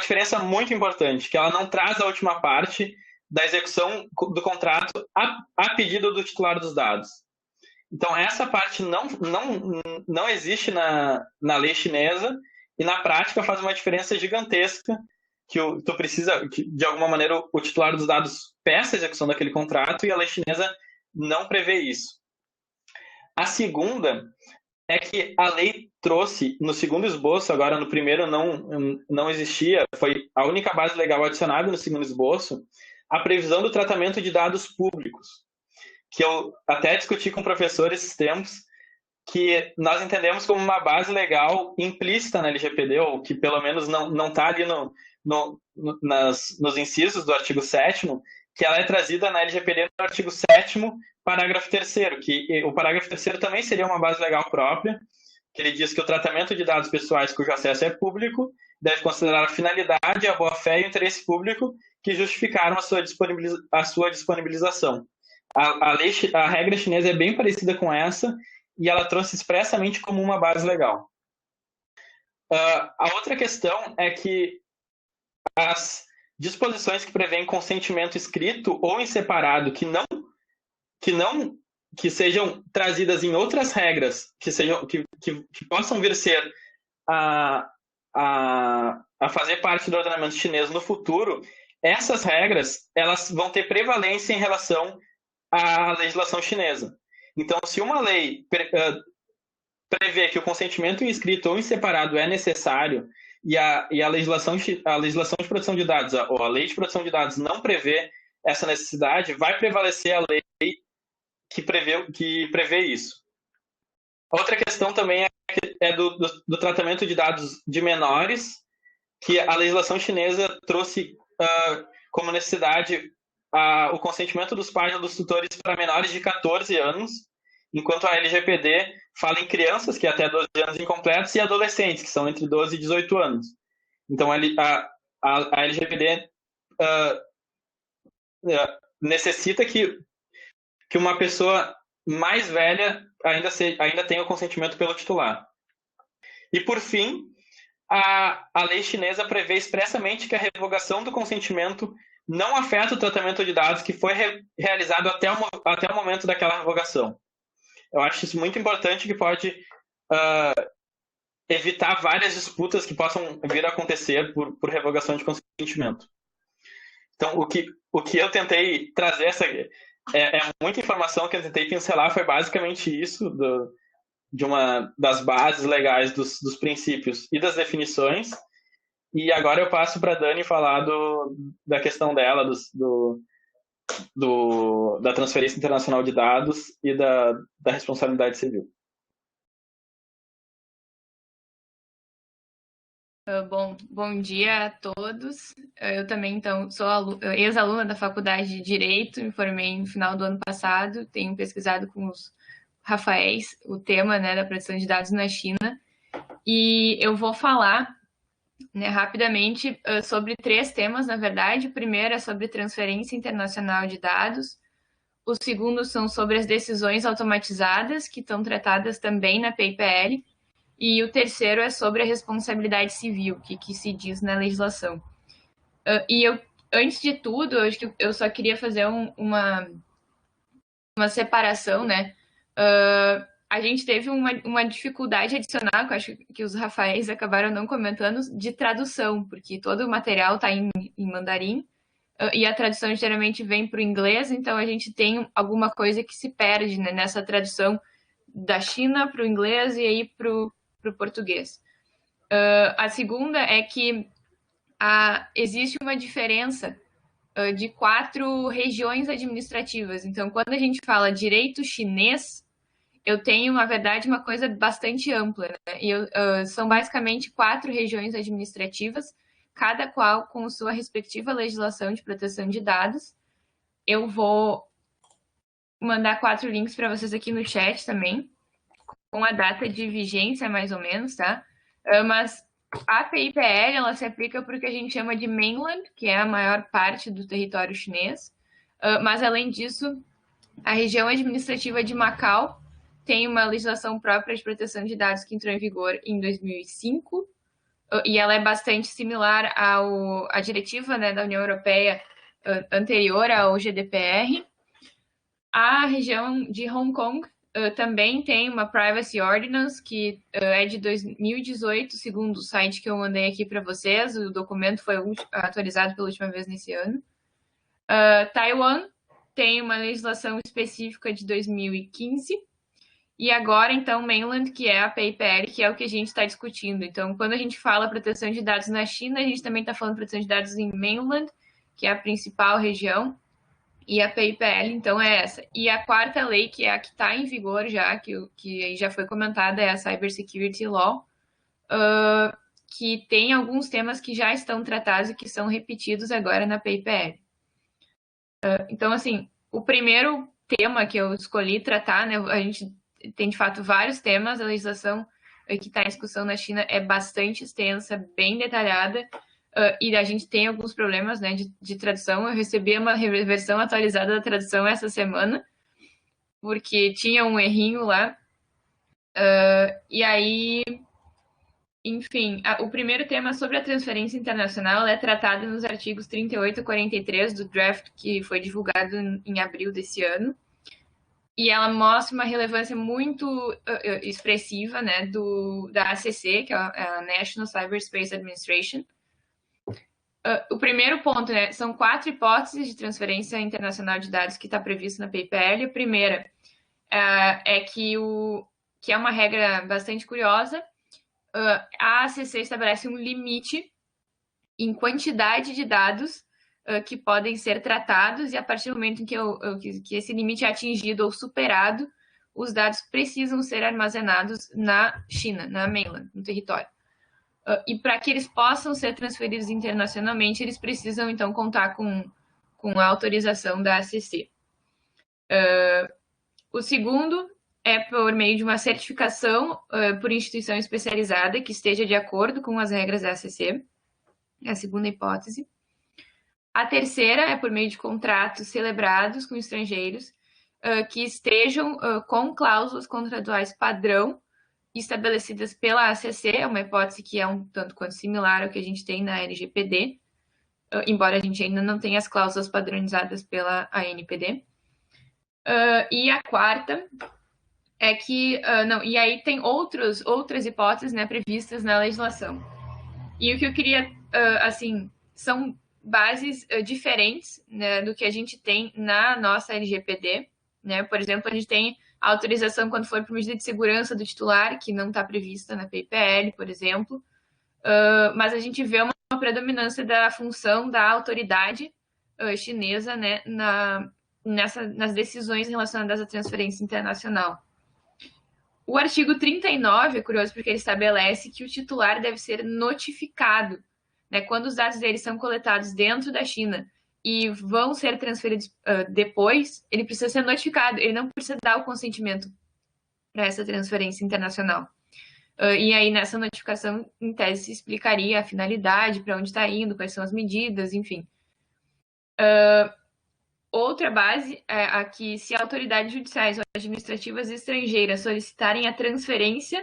diferença muito importante, que ela não traz a última parte da execução do contrato a pedido do titular dos dados. Então, essa parte não existe na lei chinesa e, na prática, faz uma diferença gigantesca que tu precisa, que, de alguma maneira, o titular dos dados peça a execução daquele contrato e a lei chinesa não prevê isso. A segunda é que a lei trouxe, no segundo esboço, agora no primeiro não existia, foi a única base legal adicionada no segundo esboço, a previsão do tratamento de dados públicos, que eu até discuti com o professor esses tempos, que nós entendemos como uma base legal implícita na LGPD, ou que pelo menos não está ali nos incisos do artigo 7º, que ela é trazida na LGPD no artigo 7º, parágrafo 3º, que o parágrafo 3º também seria uma base legal própria, que ele diz que o tratamento de dados pessoais cujo acesso é público deve considerar a finalidade, a boa-fé e o interesse público que justificaram a sua disponibilização. A regra chinesa é bem parecida com essa e ela trouxe expressamente como uma base legal. A outra questão é que as disposições que prevêem consentimento escrito ou em separado que sejam trazidas em outras regras que possam vir ser a fazer parte do ordenamento chinês no futuro, essas regras elas vão ter prevalência em relação à legislação chinesa. Então, se uma lei prevê que o consentimento em escrito ou em separado é necessário e a legislação de proteção de dados, ou a lei de proteção de dados não prevê essa necessidade, vai prevalecer a lei que prevê isso. Outra questão também é do tratamento de dados de menores, que a legislação chinesa trouxe como necessidade o consentimento dos pais ou dos tutores para menores de 14 anos, enquanto a LGPD fala em crianças, que é até 12 anos incompletos, e adolescentes, que são entre 12 e 18 anos. Então, a LGPD necessita que uma pessoa mais velha ainda tenha o consentimento pelo titular. E, por fim, a lei chinesa prevê expressamente que a revogação do consentimento não afeta o tratamento de dados que foi realizado até o momento daquela revogação. Eu acho isso muito importante, que pode evitar várias disputas que possam vir a acontecer por revogação de consentimento. Então, o que eu tentei trazer, muita informação que eu tentei pincelar, foi basicamente isso, de uma das bases legais dos princípios e das definições. E agora eu passo para a Dani falar da questão dela, da transferência internacional de dados e da responsabilidade civil. Bom dia a todos. Eu também, então, sou ex-aluna da Faculdade de Direito, me formei no final do ano passado, tenho pesquisado com os Rafaéis o tema, né, da proteção de dados na China, e eu vou falar, né, rapidamente sobre 3 temas, na verdade. O primeiro é sobre transferência internacional de dados, o segundo são sobre as decisões automatizadas, que estão tratadas também na PIPL, e o terceiro é sobre a responsabilidade civil, que se diz na legislação. Antes de tudo, eu acho que eu só queria fazer uma separação, né? A gente teve uma dificuldade adicional, que eu acho que os Rafaéis acabaram não comentando, de tradução, porque todo o material está em mandarim, e a tradução geralmente vem para o inglês, então a gente tem alguma coisa que se perde, né, nessa tradução da China para o inglês e aí para o português. A segunda é que existe uma diferença de 4 regiões administrativas. Então, quando a gente fala direito chinês, eu tenho, na verdade, uma coisa bastante ampla, né? E são basicamente 4 regiões administrativas, cada qual com sua respectiva legislação de proteção de dados. Eu vou mandar 4 links para vocês aqui no chat também, com a data de vigência, mais ou menos, tá? Mas a PIPL, ela se aplica para o que a gente chama de mainland, que é a maior parte do território chinês. Mas, além disso, a região administrativa de Macau tem uma legislação própria de proteção de dados que entrou em vigor em 2005, e ela é bastante similar à diretiva, né, da União Europeia anterior ao GDPR. A região de Hong Kong também tem uma Privacy Ordinance, que é de 2018, segundo o site que eu mandei aqui para vocês. O documento foi atualizado pela última vez nesse ano. Taiwan tem uma legislação específica de 2015. E agora, então, Mainland, que é a PIPL, que é o que a gente está discutindo. Então, quando a gente fala proteção de dados na China, a gente também está falando proteção de dados em Mainland, que é a principal região. E a PIPL, então, é essa. E a quarta lei, que é a que está em vigor já, que já foi comentada, é a Cybersecurity Law, que tem alguns temas que já estão tratados e que são repetidos agora na PIPL. Então, assim, o primeiro tema que eu escolhi tratar, né, a gente tem, de fato, vários temas. A legislação que está em discussão na China é bastante extensa, bem detalhada, e a gente tem alguns problemas, né, de tradução. Eu recebi uma versão atualizada da tradução essa semana, porque tinha um errinho lá. E aí, enfim, o primeiro tema sobre a transferência internacional é tratado nos artigos 38 e 43 do draft que foi divulgado em abril desse ano. E ela mostra uma relevância muito expressiva, né, da ACC, que é a National Cyberspace Administration. O primeiro ponto, né, são 4 hipóteses de transferência internacional de dados que está previsto na PIPL. A primeira é que é uma regra bastante curiosa. A ACC estabelece um limite em quantidade de dados que podem ser tratados, e a partir do momento em que esse limite é atingido ou superado, os dados precisam ser armazenados na China, na mainland, no território. E para que eles possam ser transferidos internacionalmente, eles precisam, então, contar com a autorização da ACC. O segundo é por meio de uma certificação por instituição especializada que esteja de acordo com as regras da ACC. É a segunda hipótese. A terceira é por meio de contratos celebrados com estrangeiros que estejam com cláusulas contratuais padrão estabelecidas pela ACC. É uma hipótese que é um tanto quanto similar ao que a gente tem na LGPD, embora a gente ainda não tenha as cláusulas padronizadas pela ANPD. E a quarta é que... e aí tem outras hipóteses, né, previstas na legislação. E o que eu queria, são bases diferentes, né, do que a gente tem na nossa LGPD, né? Por exemplo, a gente tem a autorização quando for por medida de segurança do titular, que não está prevista na PIPL, por exemplo, mas a gente vê uma predominância da função da autoridade chinesa, né, nas decisões relacionadas à transferência internacional. O artigo 39 é curioso porque ele estabelece que o titular deve ser notificado, né, quando os dados dele são coletados dentro da China e vão ser transferidos depois, ele precisa ser notificado, ele não precisa dar o consentimento para essa transferência internacional. E aí, nessa notificação, em tese, se explicaria a finalidade, para onde está indo, quais são as medidas, enfim. Outra base é a que, se autoridades judiciais ou administrativas estrangeiras solicitarem a transferência,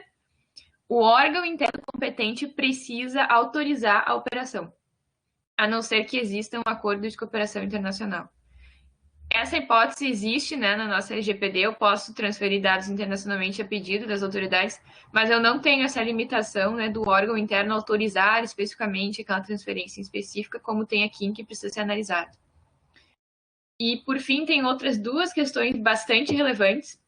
o órgão interno competente precisa autorizar a operação, a não ser que exista um acordo de cooperação internacional. Essa hipótese existe, né, na nossa LGPD. Eu posso transferir dados internacionalmente a pedido das autoridades, mas eu não tenho essa limitação, né, do órgão interno autorizar especificamente aquela transferência específica, como tem aqui, em que precisa ser analisado. E, por fim, tem outras duas questões bastante relevantes,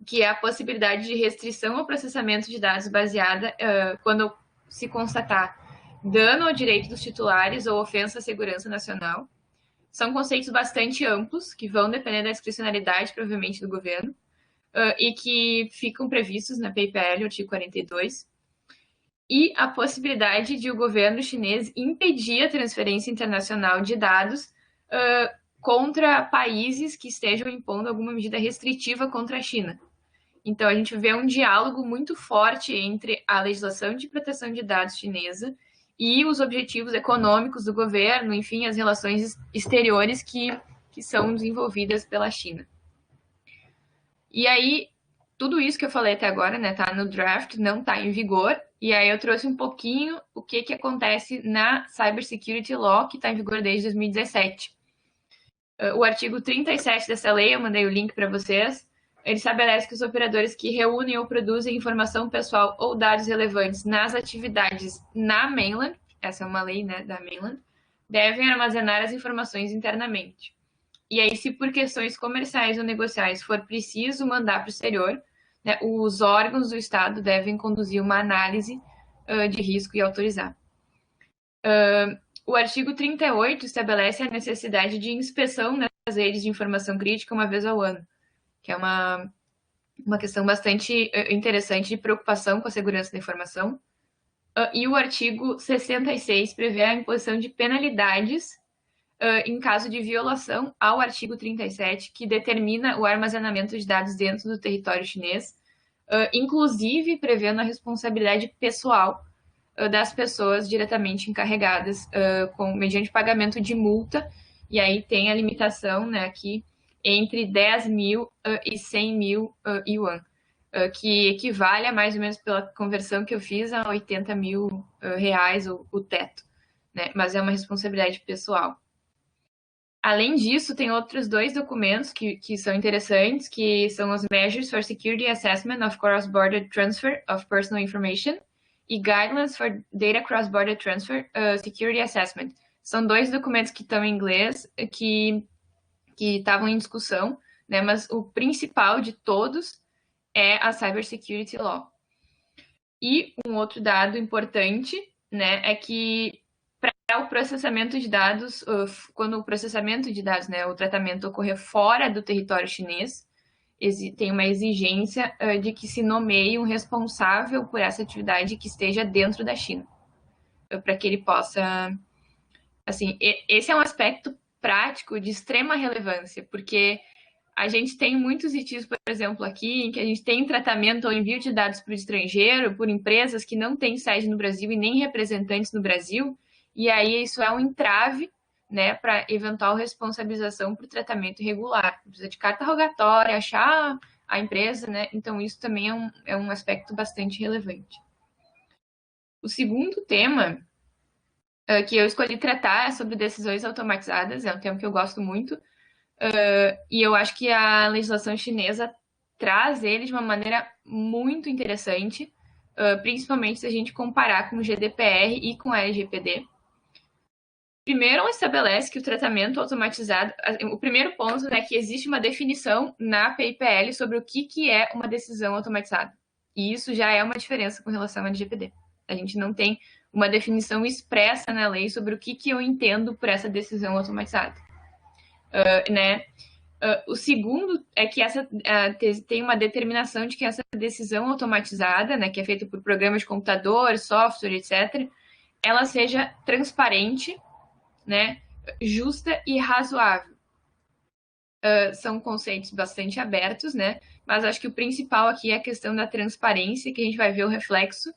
que é a possibilidade de restrição ao processamento de dados baseada quando se constatar dano ao direito dos titulares ou ofensa à segurança nacional. São conceitos bastante amplos, que vão depender da discricionalidade, provavelmente, do governo, e que ficam previstos na PIPL, artigo 42. E a possibilidade de o governo chinês impedir a transferência internacional de dados contra países que estejam impondo alguma medida restritiva contra a China. Então, a gente vê um diálogo muito forte entre a legislação de proteção de dados chinesa e os objetivos econômicos do governo, enfim, as relações exteriores que são desenvolvidas pela China. E aí, tudo isso que eu falei até agora, né, tá no draft, não tá em vigor, e aí eu trouxe um pouquinho o que acontece na Cybersecurity Law, que está em vigor desde 2017. O artigo 37 dessa lei, eu mandei o link para vocês, ele estabelece que os operadores que reúnem ou produzem informação pessoal ou dados relevantes nas atividades na mainland, essa é uma lei, né, da mainland, devem armazenar as informações internamente. E aí, se por questões comerciais ou negociais for preciso mandar para o exterior, né, os órgãos do Estado devem conduzir uma análise de risco e autorizar. O artigo 38 estabelece a necessidade de inspeção nas redes de informação crítica uma vez ao ano, que é uma questão bastante interessante de preocupação com a segurança da informação. E o artigo 66 prevê a imposição de penalidades em caso de violação ao artigo 37, que determina o armazenamento de dados dentro do território chinês, inclusive prevendo a responsabilidade pessoal das pessoas diretamente encarregadas, mediante pagamento de multa, e aí tem a limitação, né, aqui, entre 10 mil e 100 mil yuan, que equivale a mais ou menos, pela conversão que eu fiz, a 80 mil reais o teto, né, mas é uma responsabilidade pessoal. Além disso, tem outros 2 documentos que são interessantes, que são os Measures for Security Assessment of Cross-Border Transfer of Personal Information e Guidelines for Data Cross-Border Transfer Security Assessment. São 2 documentos que estão em inglês, que estavam em discussão, né, mas o principal de todos é a Cybersecurity Law. E um outro dado importante, né, é que para o processamento de dados, quando o processamento de dados, né, o tratamento ocorrer fora do território chinês, tem uma exigência de que se nomeie um responsável por essa atividade que esteja dentro da China, para que ele possa... Assim, esse é um aspecto prático de extrema relevância, porque a gente tem muitos litígios, por exemplo, aqui, em que a gente tem tratamento ou envio de dados para o estrangeiro, por empresas que não têm sede no Brasil e nem representantes no Brasil, e aí isso é um entrave, né, para eventual responsabilização por tratamento irregular. Precisa de carta rogatória, achar a empresa, né? Então isso também é um aspecto bastante relevante. O segundo tema que eu escolhi tratar é sobre decisões automatizadas, é um tema que eu gosto muito, e eu acho que a legislação chinesa traz ele de uma maneira muito interessante, principalmente se a gente comparar com o GDPR e com a LGPD. Primeiro, ela estabelece que o tratamento automatizado... O primeiro ponto é que existe uma definição na PIPL sobre o que é uma decisão automatizada. E isso já é uma diferença com relação à LGPD. A gente não tem uma definição expressa na lei sobre o que eu entendo por essa decisão automatizada. Né? O segundo é que tem uma determinação de que essa decisão automatizada, né, que é feita por programas de computador, software, etc., ela seja transparente, né, justa e razoável. São conceitos bastante abertos, né, mas acho que o principal aqui é a questão da transparência, que a gente vai ver o reflexo.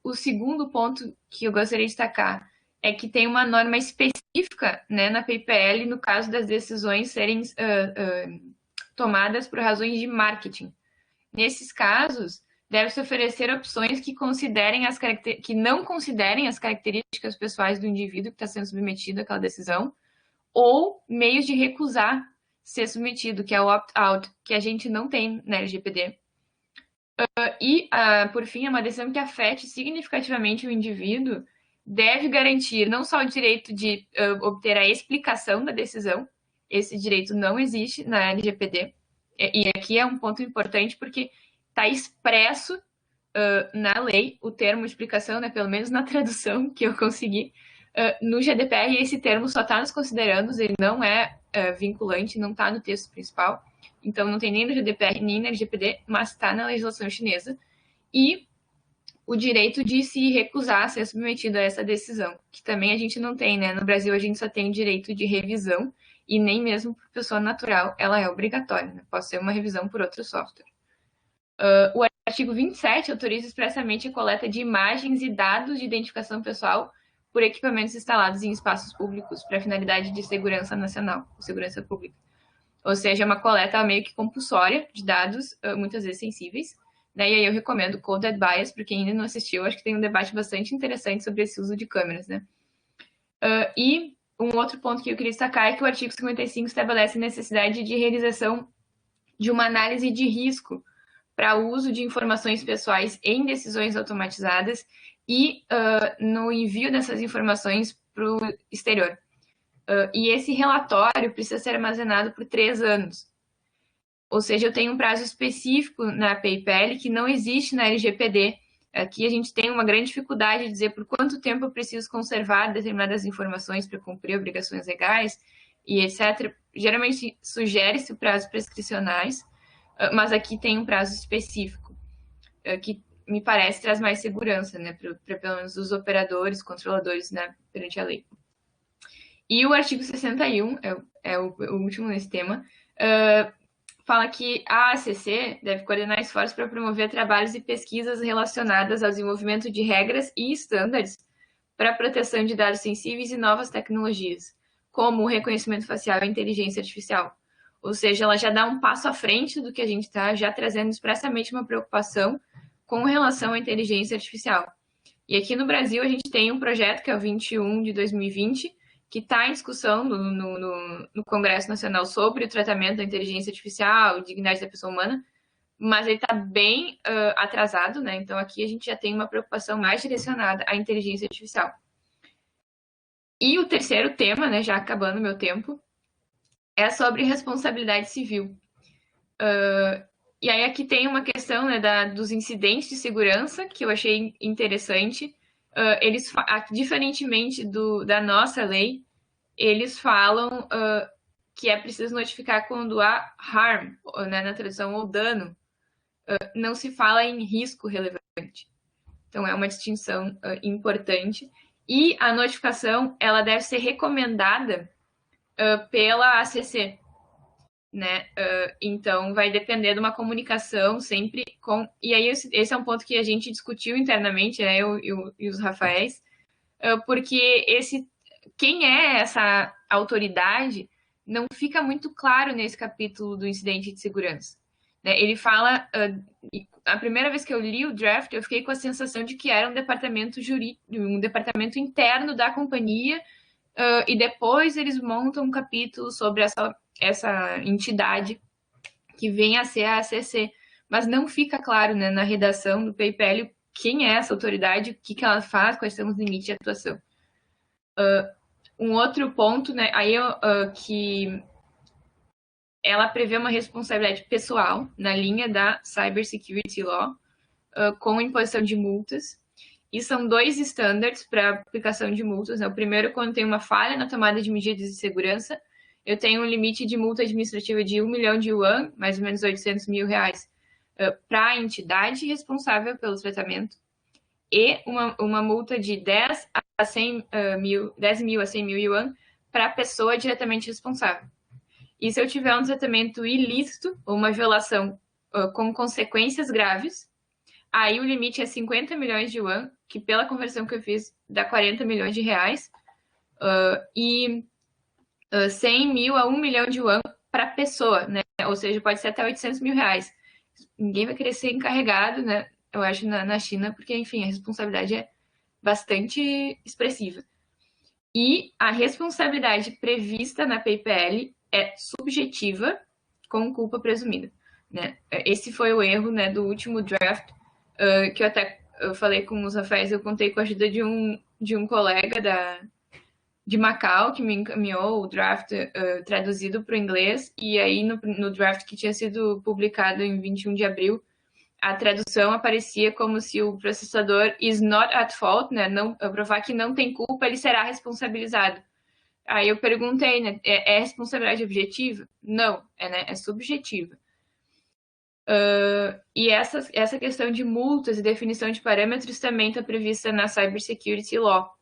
O segundo ponto que eu gostaria de destacar é que tem uma norma específica, né, na PIPL no caso das decisões serem tomadas por razões de marketing. Nesses casos, deve-se oferecer opções que não considerem as características pessoais do indivíduo que está sendo submetido àquela decisão, ou meios de recusar ser submetido, que é o opt-out, que a gente não tem na LGPD. Por fim, uma decisão que afete significativamente o indivíduo deve garantir não só o direito de obter a explicação da decisão, esse direito não existe na LGPD, e aqui é um ponto importante porque está expresso na lei o termo explicação, né, pelo menos na tradução que eu consegui, no GDPR, esse termo só está nos considerandos, ele não é vinculante, não está no texto principal, então não tem nem no GDPR nem na LGPD, mas está na legislação chinesa, e o direito de se recusar a ser submetido a essa decisão, que também a gente não tem, né? No Brasil a gente só tem o direito de revisão, e nem mesmo por pessoa natural ela é obrigatória, né? Pode ser uma revisão por outro software. O artigo 27 autoriza expressamente a coleta de imagens e dados de identificação pessoal por equipamentos instalados em espaços públicos para finalidade de segurança nacional, segurança pública. Ou seja, é uma coleta meio que compulsória de dados, muitas vezes sensíveis. E aí eu recomendo Coded Bias, para quem ainda não assistiu, acho que tem um debate bastante interessante sobre esse uso de câmeras, né? E um outro ponto que eu queria destacar é que o artigo 55 estabelece a necessidade de realização de uma análise de risco para o uso de informações pessoais em decisões automatizadas e no envio dessas informações para o exterior. E esse relatório precisa ser armazenado por 3 anos. Ou seja, eu tenho um prazo específico na PayPal que não existe na LGPD. Aqui a gente tem uma grande dificuldade de dizer por quanto tempo eu preciso conservar determinadas informações para cumprir obrigações legais e etc. Geralmente sugere-se prazos prescricionais, mas aqui tem um prazo específico, que me parece traz mais segurança, né, para pelo menos os operadores, controladores, né, perante a lei. E o artigo 61, é o último nesse tema, fala que a ACC deve coordenar esforços para promover trabalhos e pesquisas relacionadas ao desenvolvimento de regras e estándares para a proteção de dados sensíveis e novas tecnologias, como o reconhecimento facial e a inteligência artificial. Ou seja, ela já dá um passo à frente do que a gente está já trazendo expressamente uma preocupação com relação à inteligência artificial. E aqui no Brasil a gente tem um projeto que é o 21 de 2020, que está em discussão no Congresso Nacional sobre o tratamento da inteligência artificial e dignidade da pessoa humana, mas ele está bem atrasado, né? Então aqui a gente já tem uma preocupação mais direcionada à inteligência artificial. E o terceiro tema, né, já acabando o meu tempo, é sobre responsabilidade civil. E aí aqui tem uma questão, né, dos incidentes de segurança, que eu achei interessante. Eles, diferentemente da nossa lei, eles falam que é preciso notificar quando há harm, né, na tradução, ou dano. Não se fala em risco relevante. Então, é uma distinção importante. E a notificação, ela deve ser recomendada pela ACC, né? Então, vai depender de uma comunicação sempre com... E aí, esse é um ponto que a gente discutiu internamente, né, eu e os Rafaéis, porque quem é essa autoridade não fica muito claro nesse capítulo do incidente de segurança, né? Ele fala... a primeira vez que eu li o draft, eu fiquei com a sensação de que era um departamento jurídico, um departamento interno da companhia, e depois eles montam um capítulo sobre essa entidade que vem a ser a ACC, mas não fica claro, né, na redação do PayPal quem é essa autoridade, o que ela faz, quais são os limites de atuação. Um outro ponto, né, aí que ela prevê uma responsabilidade pessoal na linha da Cybersecurity Law, com imposição de multas. E são 2 estándares para aplicação de multas, né? O primeiro, quando tem uma falha na tomada de medidas de segurança, eu tenho um limite de multa administrativa de 1 milhão de yuan, mais ou menos 800 mil reais, para a entidade responsável pelo tratamento, e uma multa de 10 mil a 100 mil yuan para a pessoa diretamente responsável. E se eu tiver um tratamento ilícito ou uma violação com consequências graves, aí o limite é 50 milhões de yuan, que pela conversão que eu fiz dá 40 milhões de reais, e 100 mil a 1 milhão de yuan para a pessoa, né? Ou seja, pode ser até 800 mil reais. Ninguém vai querer ser encarregado, né? Eu acho, na China, porque, enfim, a responsabilidade é bastante expressiva. E a responsabilidade prevista na PayPal é subjetiva com culpa presumida, né? Esse foi o erro, né, do último draft, que eu falei com os Rafaéis, eu contei com a ajuda de um colega de Macau, que me encaminhou o draft traduzido para o inglês, e aí no draft que tinha sido publicado em 21 de abril, a tradução aparecia como se o processador is not at fault, né? Não, provar que não tem culpa, ele será responsabilizado. Aí eu perguntei, né, é responsabilidade objetiva? Não, né, é subjetiva. E essa questão de multas e definição de parâmetros também está prevista na Cybersecurity Law.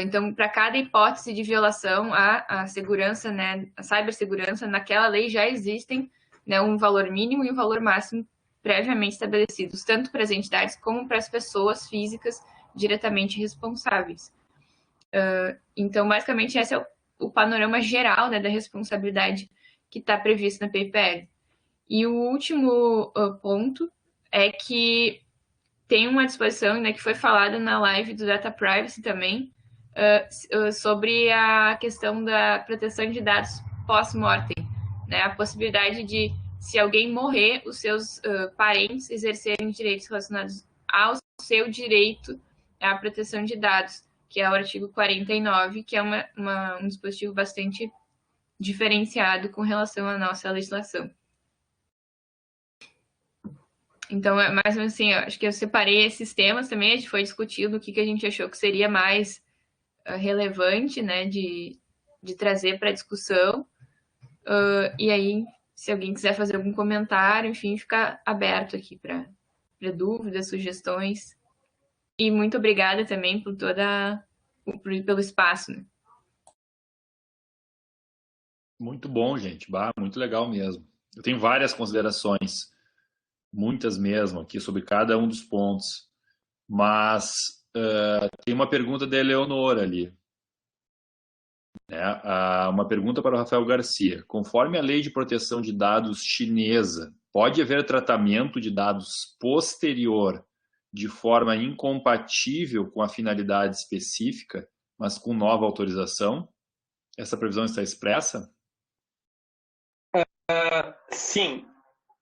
Então, para cada hipótese de violação à segurança, né, a cibersegurança, naquela lei já existem, né, um valor mínimo e um valor máximo previamente estabelecidos, tanto para as entidades como para as pessoas físicas diretamente responsáveis. Então, basicamente, esse é o panorama geral, né, da responsabilidade que está previsto na PayPal. E o último ponto é que tem uma disposição, né, que foi falada na live do Data Privacy também, sobre a questão da proteção de dados pós-mortem, né? A possibilidade de, se alguém morrer, os seus parentes exercerem direitos relacionados ao seu direito à proteção de dados, que é o artigo 49, que é um dispositivo bastante diferenciado com relação à nossa legislação. Então, mais ou menos assim, eu acho que eu separei esses temas também, a gente foi discutindo o que a gente achou que seria mais relevante, né, de trazer para a discussão. E aí, se alguém quiser fazer algum comentário, enfim, fica aberto aqui para dúvidas, sugestões. E muito obrigada também por pelo espaço, né? Muito bom, gente. Muito legal mesmo. Eu tenho várias considerações, muitas mesmo, aqui sobre cada um dos pontos. Mas tem uma pergunta da Eleonora ali. Uma pergunta para o Rafael Garcia. Conforme a Lei de Proteção de Dados chinesa, pode haver tratamento de dados posterior de forma incompatível com a finalidade específica, mas com nova autorização? Essa previsão está expressa? Sim.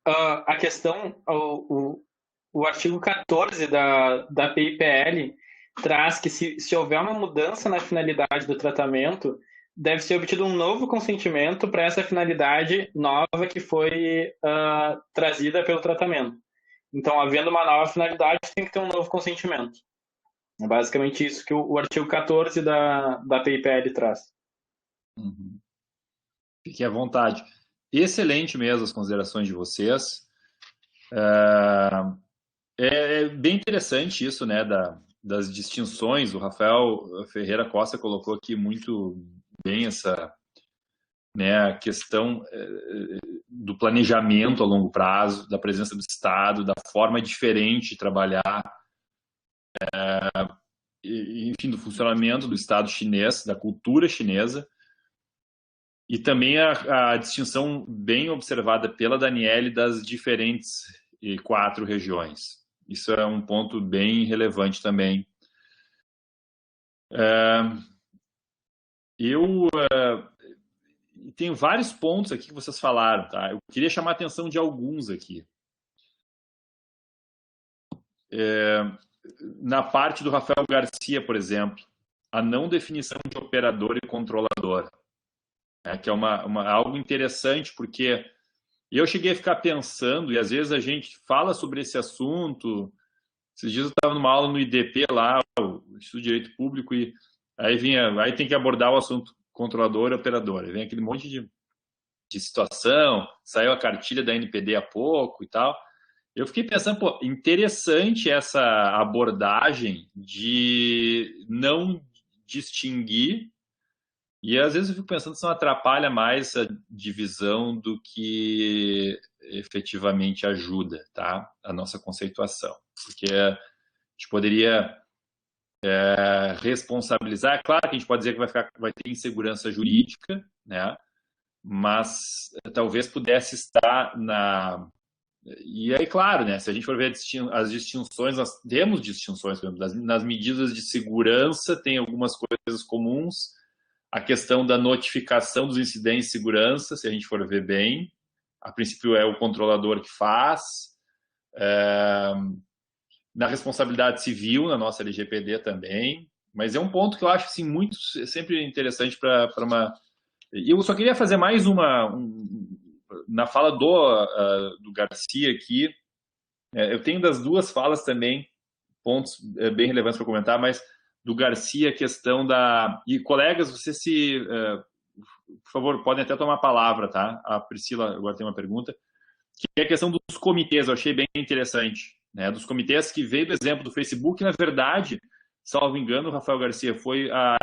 A questão, o artigo 14 da PIPL traz que se houver uma mudança na finalidade do tratamento, deve ser obtido um novo consentimento para essa finalidade nova que foi trazida pelo tratamento. Então, havendo uma nova finalidade, tem que ter um novo consentimento. É basicamente isso que o artigo 14 da PIPL traz. Uhum. Fique à vontade. Excelente mesmo as considerações de vocês. É bem interessante isso, né, das distinções. O Rafael Ferreira Costa colocou aqui muito bem essa, né, a questão do planejamento a longo prazo, da presença do Estado, da forma diferente de trabalhar, enfim, do funcionamento do Estado chinês, da cultura chinesa. E também a distinção bem observada pela Daniele das diferentes 4 regiões. Isso é um ponto bem relevante também. Eu tenho vários pontos aqui que vocês falaram, tá? Eu queria chamar a atenção de alguns aqui. Na parte do Rafael Garcia, por exemplo, a não definição de operador e controlador. Que é algo interessante, porque eu cheguei a ficar pensando, e às vezes a gente fala sobre esse assunto. Esses dias eu estava numa aula no IDP lá, o Instituto de Direito Público, e aí tem que abordar o assunto controlador e operador. Aí vem aquele monte de situação, saiu a cartilha da NPD há pouco e tal. Eu fiquei pensando, interessante essa abordagem de não distinguir. E às vezes eu fico pensando se não atrapalha mais a divisão do que efetivamente ajuda, tá? A nossa conceituação. Porque a gente poderia responsabilizar. É claro que a gente pode dizer que vai ter insegurança jurídica, né? Mas talvez pudesse estar na... E aí, claro, né? Se a gente for ver as distinções, nós temos distinções, por exemplo, nas medidas de segurança tem algumas coisas comuns. A questão da notificação dos incidentes de segurança, se a gente for ver bem, a princípio é o controlador que faz. Na responsabilidade civil, na nossa LGPD também. Mas é um ponto que eu acho assim, sempre interessante para uma... Eu só queria fazer mais na fala do Garcia aqui. Eu tenho das duas falas também, pontos bem relevantes para comentar, mas... do Garcia, a questão da... E, colegas, vocês por favor, podem até tomar a palavra, tá? A Priscila agora tem uma pergunta, que é a questão dos comitês, eu achei bem interessante, né? Dos comitês que veio do exemplo do Facebook, na verdade, salvo engano, Rafael Garcia, foi a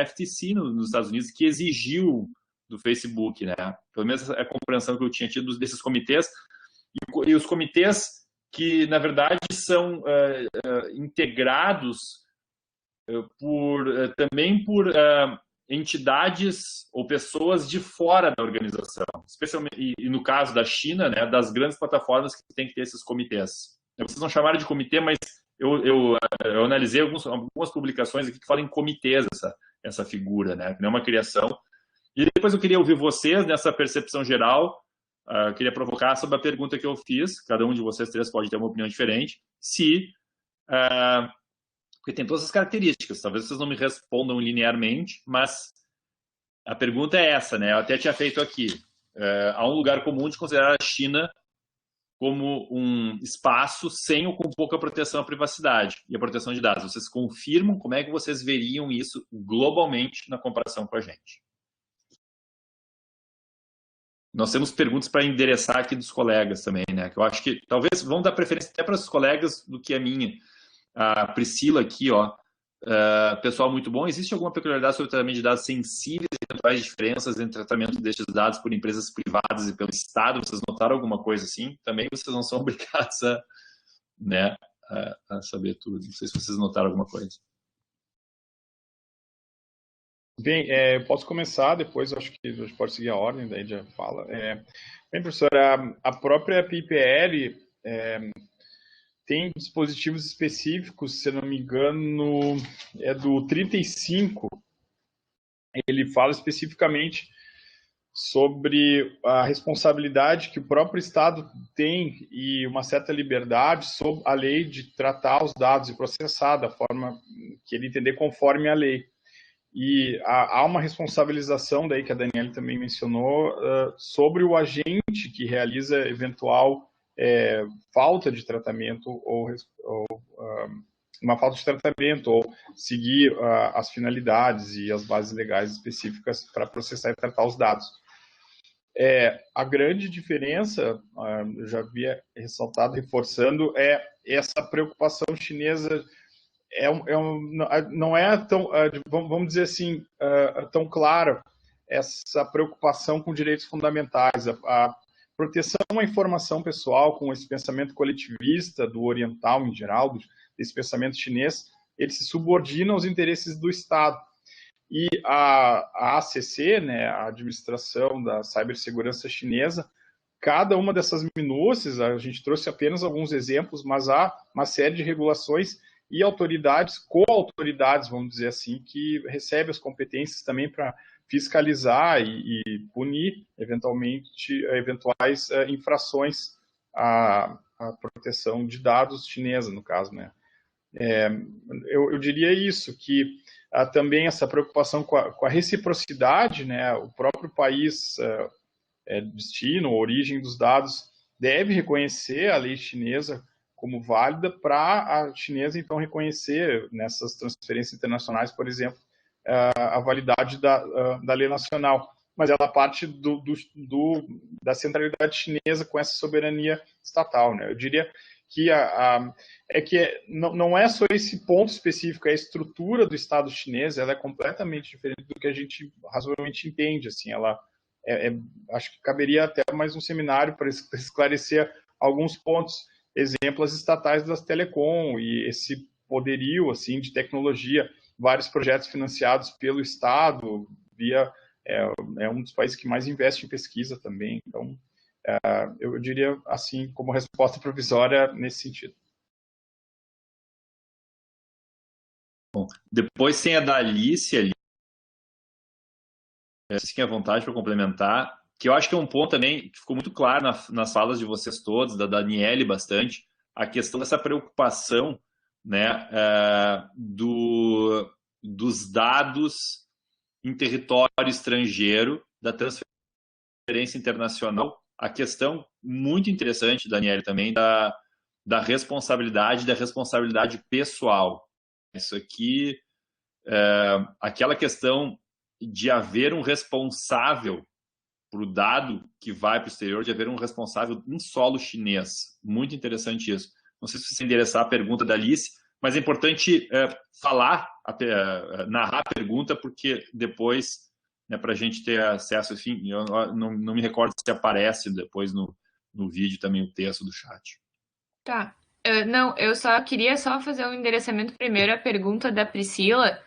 FTC nos Estados Unidos que exigiu do Facebook, né? Pelo menos a compreensão que eu tinha tido desses comitês, e os comitês que, na verdade, são integrados também por entidades ou pessoas de fora da organização, especialmente e no caso da China, né, das grandes plataformas que tem que ter esses comitês. Vocês não chamaram de comitê, mas eu analisei algumas publicações aqui que falam em comitês essa figura, né? Que não é uma criação. E depois eu queria ouvir vocês nessa percepção geral. Queria provocar sobre a pergunta que eu fiz. Cada um de vocês três pode ter uma opinião diferente. Porque tem todas as características. Talvez vocês não me respondam linearmente, mas a pergunta é essa, né? Eu até tinha feito aqui. Há um lugar comum de considerar a China como um espaço sem ou com pouca proteção à privacidade e à proteção de dados. Vocês confirmam? Como é que vocês veriam isso globalmente na comparação com a gente? Nós temos perguntas para endereçar aqui dos colegas também, né? Que eu acho que talvez vão dar preferência até para os colegas do que a minha. A Priscila aqui, ó. Pessoal, muito bom. Existe alguma peculiaridade sobre o tratamento de dados sensíveis e eventuais diferenças entre o tratamento destes dados por empresas privadas e pelo Estado? Vocês notaram alguma coisa assim? Também vocês não são obrigados a saber tudo. Não sei se vocês notaram alguma coisa. Bem, eu posso começar, depois acho que a gente pode seguir a ordem, daí já fala. Bem, professora, a própria PIPL tem dispositivos específicos, se eu não me engano, é do 35. Ele fala especificamente sobre a responsabilidade que o próprio Estado tem e uma certa liberdade sobre a lei de tratar os dados e processar da forma que ele entender conforme a lei. E há uma responsabilização, daí que a Daniele também mencionou, sobre o agente que realiza eventual falta de tratamento ou uma falta de tratamento ou seguir as finalidades e as bases legais específicas para processar e tratar os dados. A grande diferença, eu já havia ressaltado, reforçando, é essa preocupação chinesa. Não é tão, vamos dizer assim, tão clara essa preocupação com direitos fundamentais. A proteção à informação pessoal, com esse pensamento coletivista do oriental em geral, desse pensamento chinês, ele se subordina aos interesses do Estado. E a ACC, né, a Administração da Cibersegurança Chinesa, cada uma dessas minúcias, a gente trouxe apenas alguns exemplos, mas há uma série de regulações e autoridades, co-autoridades, vamos dizer assim, que recebem as competências também para fiscalizar e punir, eventualmente, eventuais infrações à proteção de dados chinesa, no caso, né? Eu diria isso, que também essa preocupação com a reciprocidade, né? O próprio país, destino, origem dos dados, deve reconhecer a lei chinesa como válida para a chinesa, então, reconhecer nessas transferências internacionais, por exemplo, a validade da lei nacional. Mas ela parte da centralidade chinesa com essa soberania estatal, né? Eu diria que não é só esse ponto específico, é a estrutura do Estado chinês, ela é completamente diferente do que a gente razoavelmente entende. Assim, acho que caberia até mais um seminário para esclarecer alguns pontos. Exemplos estatais das telecom e esse poderio assim de tecnologia, vários projetos financiados pelo Estado, um dos países que mais investe em pesquisa também. Então, eu diria assim, como resposta provisória nesse sentido. Bom, depois tem a da Alice ali, fiquem à vontade para complementar, que eu acho que é um ponto também que ficou muito claro nas falas de vocês todos, da Daniele bastante, a questão dessa preocupação, né, dos dados em território estrangeiro, da transferência internacional, a questão muito interessante, Daniele, também, da responsabilidade pessoal. Isso aqui, aquela questão de haver um responsável para o dado que vai para o exterior, de haver um responsável em solo chinês. Muito interessante isso. Não sei se você endereçar a pergunta da Alice, mas é importante narrar a pergunta, porque depois, né, para a gente ter acesso, enfim, eu não me recordo se aparece depois no vídeo também o texto do chat. Tá. Não, eu só queria fazer um endereçamento primeiro à pergunta da Priscila,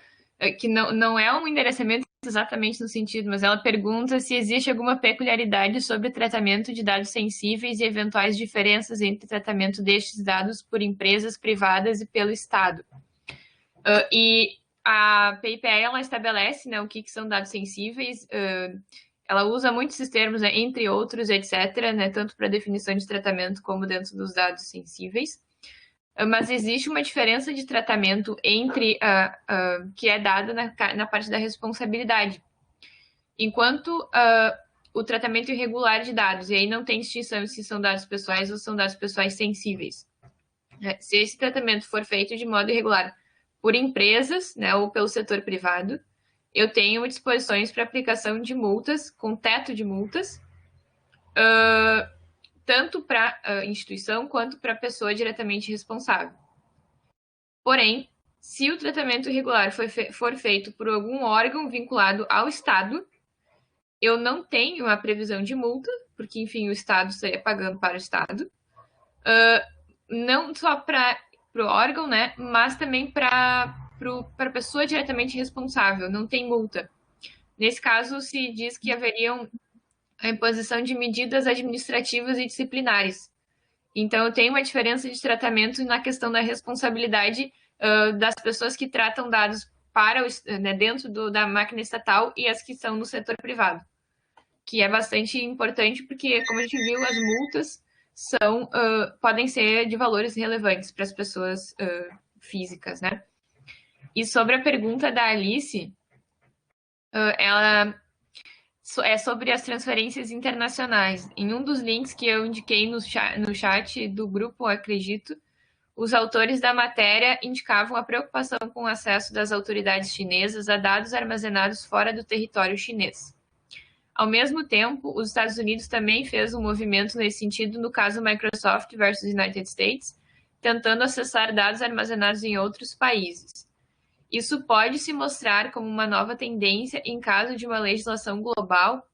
que não é um endereçamento exatamente no sentido, mas ela pergunta se existe alguma peculiaridade sobre o tratamento de dados sensíveis e eventuais diferenças entre o tratamento destes dados por empresas privadas e pelo Estado. E a PIPE, ela estabelece, né, o que são dados sensíveis, ela usa muitos esses termos, né, entre outros, etc., né, tanto para definição de tratamento como dentro dos dados sensíveis. Mas existe uma diferença de tratamento entre que é dada na parte da responsabilidade. Enquanto o tratamento irregular de dados, e aí não tem distinção se são dados pessoais ou são dados pessoais sensíveis. Se esse tratamento for feito de modo irregular por empresas, né, ou pelo setor privado, eu tenho disposições para aplicação de multas, com teto de multas, tanto para a instituição quanto para a pessoa diretamente responsável. Porém, se o tratamento irregular for feito por algum órgão vinculado ao Estado, eu não tenho a previsão de multa, porque, enfim, o Estado estaria pagando para o Estado, não só para o órgão, né, mas também para a pessoa diretamente responsável, não tem multa. Nesse caso, se diz que haveriam a imposição de medidas administrativas e disciplinares. Então, eu tenho uma diferença de tratamento na questão da responsabilidade das pessoas que tratam dados para dentro da máquina estatal e as que estão no setor privado, que é bastante importante porque, como a gente viu, as multas podem ser de valores relevantes para as pessoas físicas, né? E sobre a pergunta da Alice, ela é sobre as transferências internacionais. Em um dos links que eu indiquei no chat do grupo, acredito, os autores da matéria indicavam a preocupação com o acesso das autoridades chinesas a dados armazenados fora do território chinês. Ao mesmo tempo, os Estados Unidos também fez um movimento nesse sentido no caso Microsoft versus United States, tentando acessar dados armazenados em outros países. Isso pode se mostrar como uma nova tendência em caso de uma legislação global,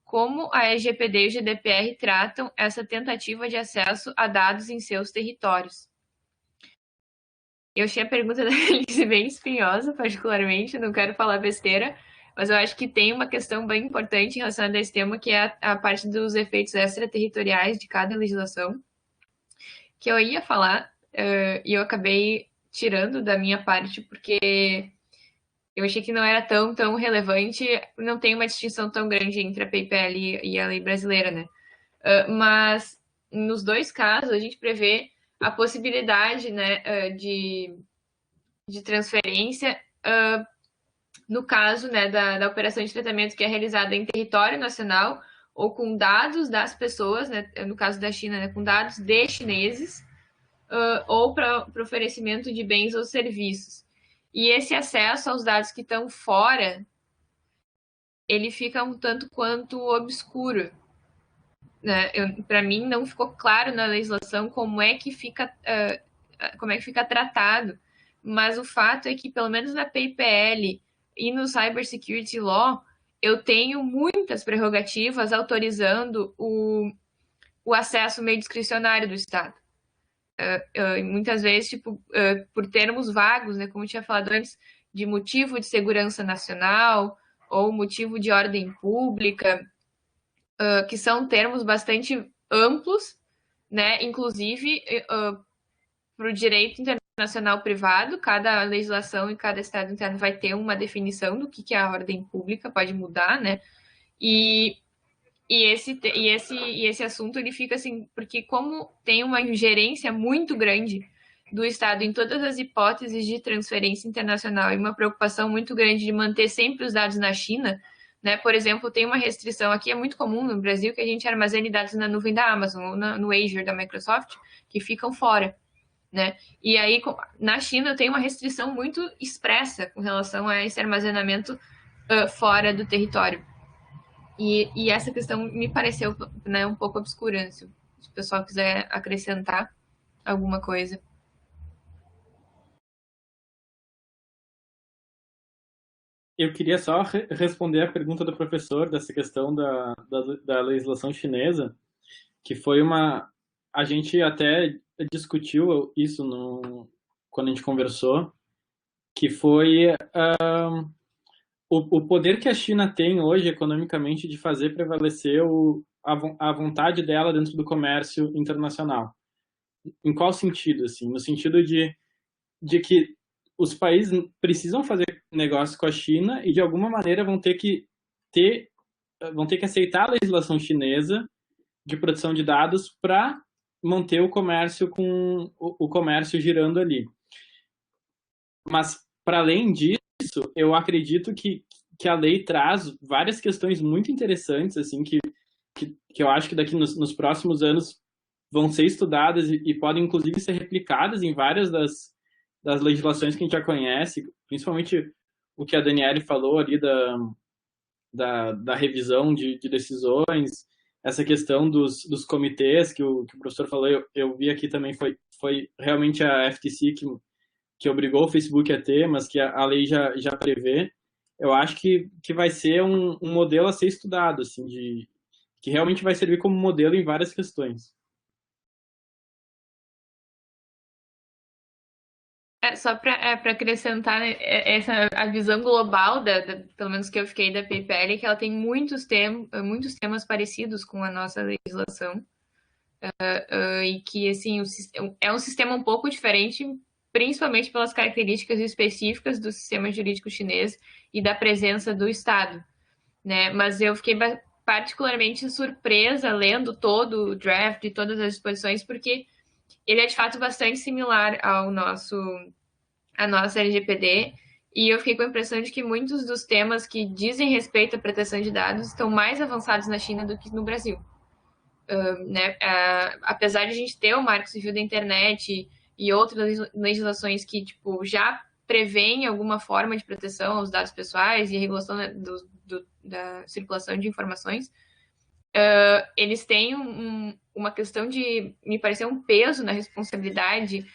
como a LGPD e o GDPR tratam essa tentativa de acesso a dados em seus territórios. Eu achei a pergunta da Alice bem espinhosa, particularmente, não quero falar besteira, mas eu acho que tem uma questão bem importante relacionada a esse tema, que é a parte dos efeitos extraterritoriais de cada legislação, que eu ia falar, e eu acabei tirando da minha parte, porque eu achei que não era tão relevante, não tem uma distinção tão grande entre a PayPal e a lei brasileira, né? Mas, nos dois casos, a gente prevê a possibilidade, né, de transferência no caso, né, da operação de tratamento que é realizada em território nacional ou com dados das pessoas, né, no caso da China, né, com dados de chineses, ou para o oferecimento de bens ou serviços. E esse acesso aos dados que estão fora, ele fica um tanto quanto obscuro. Né? Para mim, não ficou claro na legislação como é que fica tratado, mas o fato é que, pelo menos na PIPL e no Cybersecurity Law, eu tenho muitas prerrogativas autorizando o acesso meio discricionário do Estado. Muitas vezes, por termos vagos, né, como eu tinha falado antes, de motivo de segurança nacional ou motivo de ordem pública, que são termos bastante amplos, né, inclusive para o direito internacional privado, cada legislação e cada Estado interno vai ter uma definição do que é a ordem pública, pode mudar, né, e esse assunto ele fica assim, porque como tem uma ingerência muito grande do Estado em todas as hipóteses de transferência internacional e uma preocupação muito grande de manter sempre os dados na China, né? Por exemplo, tem uma restrição aqui, é muito comum no Brasil, que a gente armazene dados na nuvem da Amazon ou no Azure da Microsoft, que ficam fora, né? E aí, na China, tem uma restrição muito expressa com relação a esse armazenamento fora do território. E essa questão me pareceu, né, um pouco obscura, se o pessoal quiser acrescentar alguma coisa. Eu queria só responder a pergunta do professor dessa questão da legislação chinesa, que foi a gente até discutiu isso quando a gente conversou, que foi o poder que a China tem hoje, economicamente, de fazer prevalecer a vontade dela dentro do comércio internacional. Em qual sentido? Assim? No sentido de que os países precisam fazer negócio com a China e, de alguma maneira, vão ter que aceitar a legislação chinesa de proteção de dados para manter o comércio girando ali. Mas, para além disso, eu acredito que a lei traz várias questões muito interessantes, assim, que eu acho que daqui nos próximos anos vão ser estudadas e podem, inclusive, ser replicadas em várias das legislações que a gente já conhece, principalmente o que a Daniele falou ali da revisão de decisões, essa questão dos comitês que o professor falou, eu vi aqui também, foi realmente a FTC que obrigou o Facebook a ter, mas que a lei já prevê. Eu acho que vai ser um modelo a ser estudado, assim, que realmente vai servir como modelo em várias questões. Só para acrescentar, né, a visão global, pelo menos que eu fiquei da PayPal, é que ela tem muitos temas parecidos com a nossa legislação, e que assim, é um sistema um pouco diferente, principalmente pelas características específicas do sistema jurídico chinês e da presença do Estado, né? Mas eu fiquei particularmente surpresa lendo todo o draft e todas as disposições, porque ele é de fato bastante similar à nossa LGPD, e eu fiquei com a impressão de que muitos dos temas que dizem respeito à proteção de dados estão mais avançados na China do que no Brasil. Né? Apesar de a gente ter o Marco Civil da Internet e outras legislações que tipo, já prevêem alguma forma de proteção aos dados pessoais e regulação da circulação de informações, eles têm uma questão de, me parecer, um peso na responsabilidade,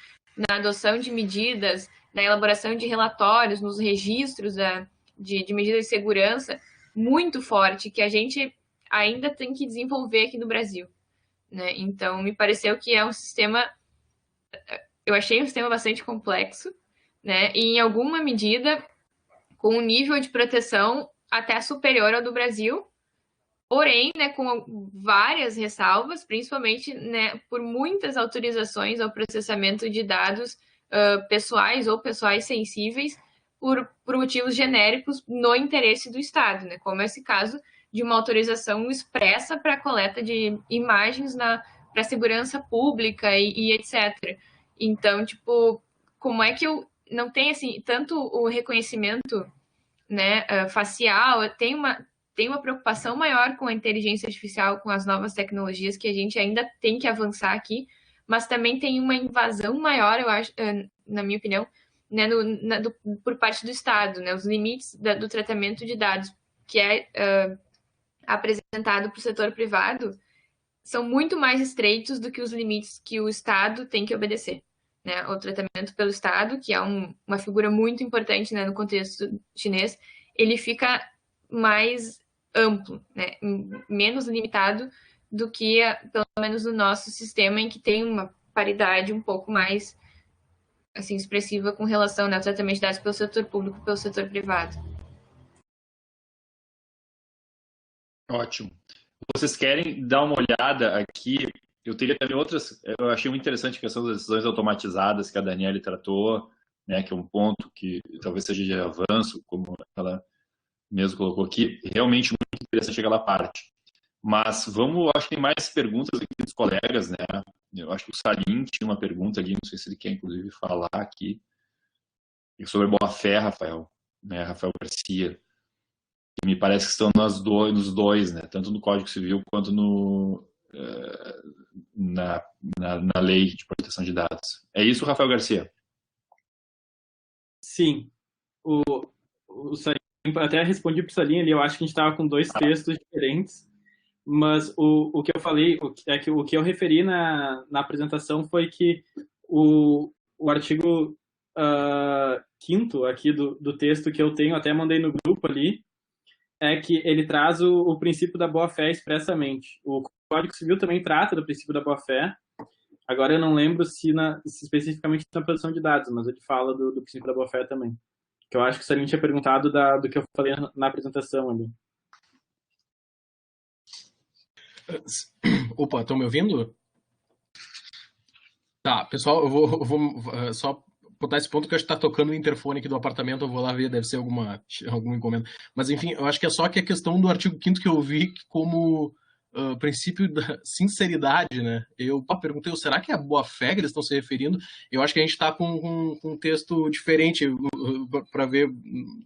na adoção de medidas, na elaboração de relatórios, nos registros de medidas de segurança muito forte, que a gente ainda tem que desenvolver aqui no Brasil, né? Então, me pareceu que é um sistema... Eu achei um sistema bastante complexo, né? E, em alguma medida, com um nível de proteção até superior ao do Brasil, porém, né, com várias ressalvas, principalmente, né, por muitas autorizações ao processamento de dados pessoais ou pessoais sensíveis por motivos genéricos no interesse do Estado, né, como esse caso de uma autorização expressa para a coleta de imagens para segurança pública e etc. Então, tipo, como é que eu não tenho, assim, tanto o reconhecimento, né, facial, tem uma preocupação maior com a inteligência artificial, com as novas tecnologias que a gente ainda tem que avançar aqui, mas também tem uma invasão maior, eu acho, na minha opinião, né, por parte do Estado, né, os limites do tratamento de dados que é apresentado para o setor privado são muito mais estreitos do que os limites que o Estado tem que obedecer, né? O tratamento pelo Estado, que é uma figura muito importante, né, no contexto chinês, ele fica mais amplo, né, menos limitado do que, pelo menos, no nosso sistema, em que tem uma paridade um pouco mais assim, expressiva com relação, né, ao tratamento de dados pelo setor público e pelo setor privado. Ótimo. Vocês querem dar uma olhada aqui? Eu teria também outras. Eu achei muito interessante a questão das decisões automatizadas que a Daniele tratou, né, que é um ponto que talvez seja de avanço, como ela mesmo colocou aqui. Realmente muito interessante aquela parte. Mas vamos, acho que tem mais perguntas aqui dos colegas, né? Eu acho que o Salim tinha uma pergunta ali, não sei se ele quer inclusive falar aqui, sobre boa-fé, Rafael, né? Rafael Garcia. Que me parece que estão nos dois, né? Tanto no Código Civil quanto na Lei de Proteção de Dados. É isso, Rafael Garcia? Sim. O Salim, até respondi para o Salim ali, eu acho que a gente estava com dois textos diferentes, mas o que eu falei, o que eu referi na apresentação foi que o artigo 5º aqui do texto que eu tenho, até mandei no grupo ali, é que ele traz o princípio da boa-fé expressamente. O Código Civil também trata do princípio da boa-fé, Agora eu não lembro se especificamente na proteção de dados, mas ele fala do princípio da boa-fé também. Que eu acho que o Salim tinha perguntado do que eu falei na apresentação ali. Opa, estão me ouvindo? Tá, pessoal, eu vou só botar esse ponto que eu acho que tá tocando o interfone aqui do apartamento, eu vou lá ver, deve ser alguma encomenda. Mas, enfim, eu acho que é só que a questão do artigo 5º que eu vi como princípio da sinceridade, né? Eu perguntei, será que é a boa-fé que eles estão se referindo? Eu acho que a gente está com um texto diferente para ver,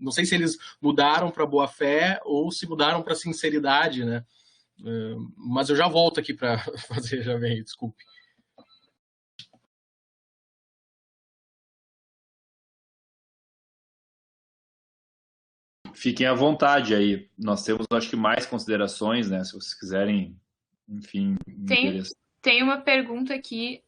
não sei se eles mudaram para boa-fé ou se mudaram para sinceridade, né? Mas eu já volto aqui para fazer, já vem, desculpe. Fiquem à vontade aí. Nós temos, acho que, mais considerações, né? Se vocês quiserem, enfim... Tem uma pergunta aqui.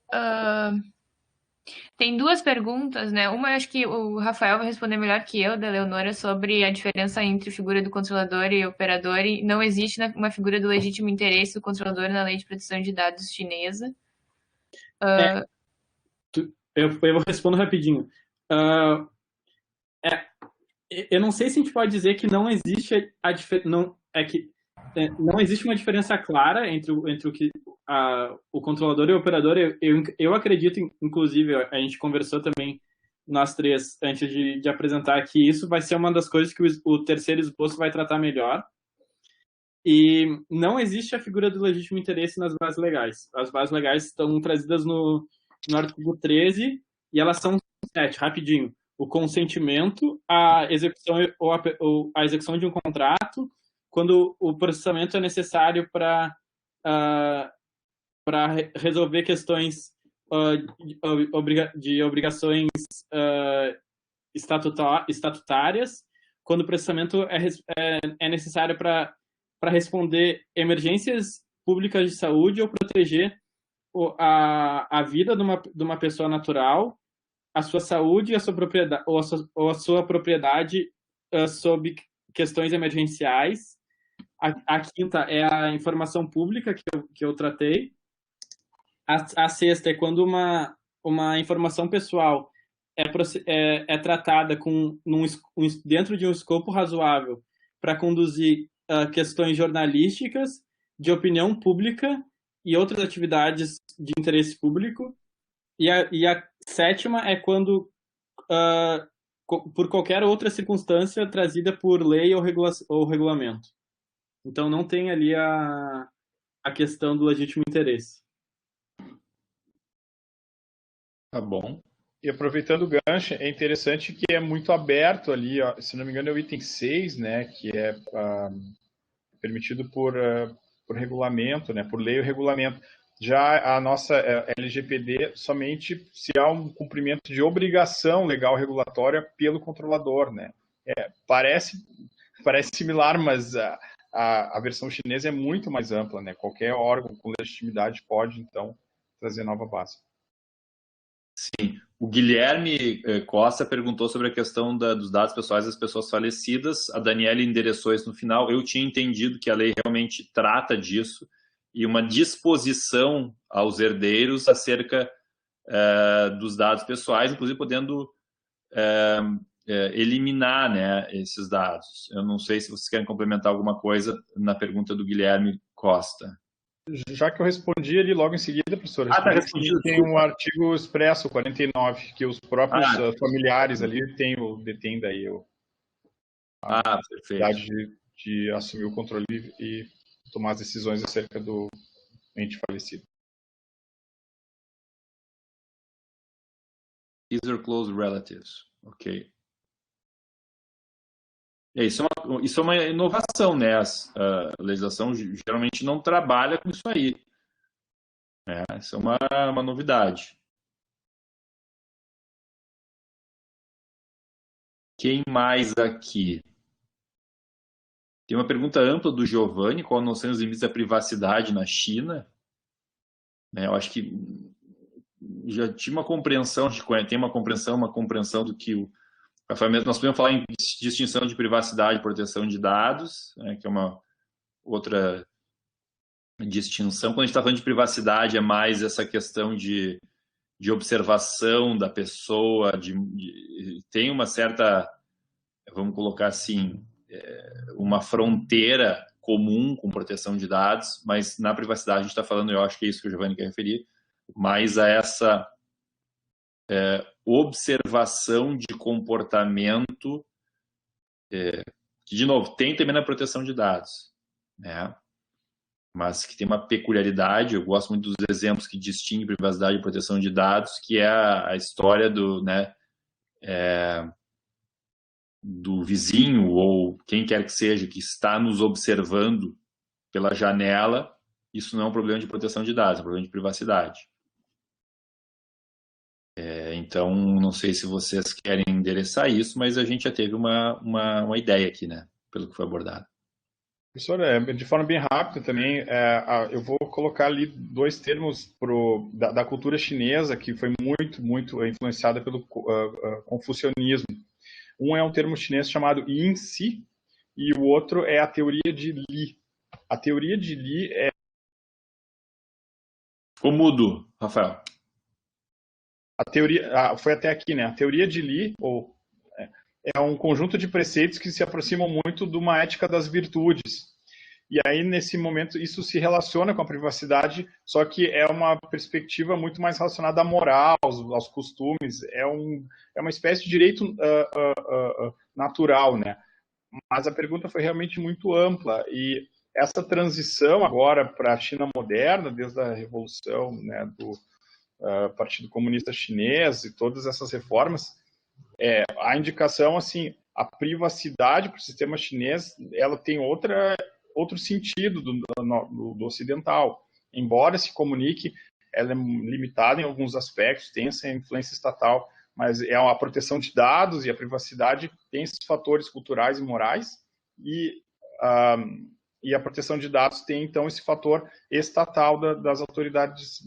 Tem duas perguntas, né? Uma, eu acho que o Rafael vai responder melhor que eu, da Leonora, sobre a diferença entre figura do controlador e operador. E não existe uma figura do legítimo interesse do controlador na Lei de Proteção de Dados chinesa. Eu respondo rapidinho. Eu não sei se a gente pode dizer que não existe não existe uma diferença clara entre o que o controlador e o operador. Eu acredito, inclusive, a gente conversou também, nós três, antes de apresentar, que isso vai ser uma das coisas que o terceiro esboço vai tratar melhor. E não existe a figura do legítimo interesse nas bases legais. As bases legais estão trazidas no artigo 13 e elas são 7, rapidinho. O consentimento, a execução ou a execução de um contrato, quando o processamento é necessário para resolver questões de obrigações estatutárias, quando o processamento é necessário para responder emergências públicas de saúde ou proteger a vida de uma pessoa natural, a sua saúde e a sua propriedade, ou a sua propriedade sob questões emergenciais. A quinta é a informação pública que eu tratei. A sexta é quando uma informação pessoal é tratada dentro de um escopo razoável para conduzir questões jornalísticas, de opinião pública e outras atividades de interesse público. E a sétima é quando, por qualquer outra circunstância trazida por lei ou regulamento. Então, não tem ali a questão do legítimo interesse. Tá bom. E aproveitando o gancho, é interessante que é muito aberto ali, ó, se não me engano é o item 6, né, que é permitido por regulamento, né, por lei ou regulamento. Já a nossa LGPD, somente se há um cumprimento de obrigação legal regulatória pelo controlador, né. Parece similar, mas a versão chinesa é muito mais ampla, né. Qualquer órgão com legitimidade pode, então, trazer nova base. Sim. O Guilherme Costa perguntou sobre a questão dos dados pessoais das pessoas falecidas. A Daniela endereçou isso no final. Eu tinha entendido que a lei realmente trata disso e uma disposição aos herdeiros acerca dos dados pessoais, inclusive podendo eliminar, né, esses dados. Eu não sei se vocês querem complementar alguma coisa na pergunta do Guilherme Costa. Já que eu respondi ali logo em seguida, professor, tá respondido. Tem um artigo expresso, 49, que os próprios familiares ali detêm daí a possibilidade de assumir o controle e tomar as decisões acerca do ente falecido. His or close relatives. Ok. Isso é uma inovação, né? A legislação geralmente não trabalha com isso aí. Isso é uma novidade. Quem mais aqui? Tem uma pergunta ampla do Giovanni, qual não são os limites da privacidade na China? Eu acho que já tinha uma compreensão, tem uma compreensão do que nós podemos falar em distinção de privacidade e proteção de dados, que é uma outra distinção. Quando a gente está falando de privacidade, é mais essa questão de observação da pessoa, tem uma certa, vamos colocar assim, uma fronteira comum com proteção de dados, mas na privacidade a gente está falando, eu acho que é isso que o Giovanni quer referir, mais a essa observação de comportamento, que, de novo, tem também na proteção de dados, né? Mas que tem uma peculiaridade. Eu gosto muito dos exemplos que distinguem privacidade e proteção de dados, que é a história do vizinho ou quem quer que seja que está nos observando pela janela. Isso não é um problema de proteção de dados, é um problema de privacidade. Então, não sei se vocês querem endereçar isso, mas a gente já teve uma ideia aqui, né, pelo que foi abordado. Professor, de forma bem rápida também, eu vou colocar ali dois termos da cultura chinesa que foi muito influenciada pelo confucionismo. Um é um termo chinês chamado Yin Si e o outro é a teoria de Li. A teoria de Li é... Ficou mudo, Rafael. A teoria, foi até aqui, né? A teoria de Li é um conjunto de preceitos que se aproximam muito de uma ética das virtudes. E aí, nesse momento, isso se relaciona com a privacidade, só que é uma perspectiva muito mais relacionada à moral, aos costumes. É uma espécie de direito natural, né? Mas a pergunta foi realmente muito ampla. E essa transição agora para a China moderna, desde a revolução, né, do Partido Comunista Chinês e todas essas reformas, a indicação, assim, a privacidade para o sistema chinês, ela tem outro sentido do ocidental. Embora se comunique, ela é limitada em alguns aspectos, tem essa influência estatal, mas a proteção de dados e a privacidade tem esses fatores culturais e morais, e a proteção de dados tem, então, esse fator estatal das autoridades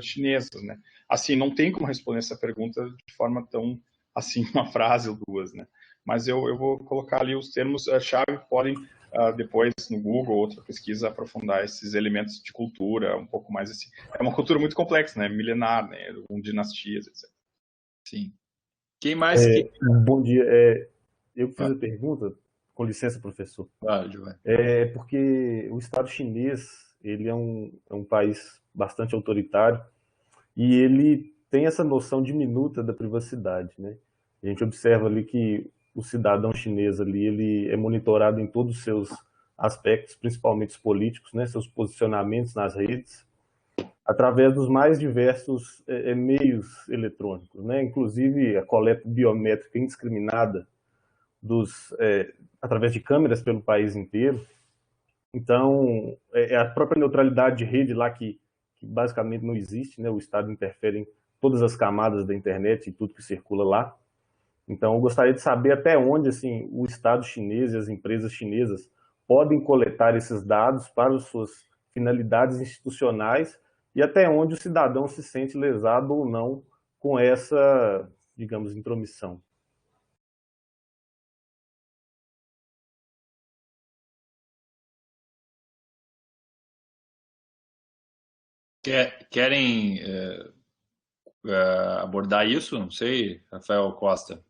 chinesas, né? Assim, não tem como responder essa pergunta de forma tão, assim, uma frase ou duas, né? Mas eu vou colocar ali os termos-chave, podem, depois, no Google, outra pesquisa, aprofundar esses elementos de cultura, um pouco mais assim. É uma cultura muito complexa, né? Milenar, né? Com dinastias, etc. Sim. Quem mais? Bom dia. Eu fiz a pergunta. Com licença, professor. Claro, Giovanni. Porque o Estado chinês, ele é um país bastante autoritário e ele tem essa noção diminuta da privacidade, né? A gente observa ali que o cidadão chinês ali, ele é monitorado em todos os seus aspectos, principalmente os políticos, né? Seus posicionamentos nas redes, através dos mais diversos meios eletrônicos, né? Inclusive a coleta biométrica indiscriminada através de câmeras pelo país inteiro. Então, a própria neutralidade de rede lá que basicamente não existe, né? O Estado interfere em todas as camadas da internet e tudo que circula lá. Então, eu gostaria de saber até onde, assim, o Estado chinês e as empresas chinesas podem coletar esses dados para as suas finalidades institucionais e até onde o cidadão se sente lesado ou não com essa, digamos, intromissão. Querem abordar isso? Não sei, Rafael Costa.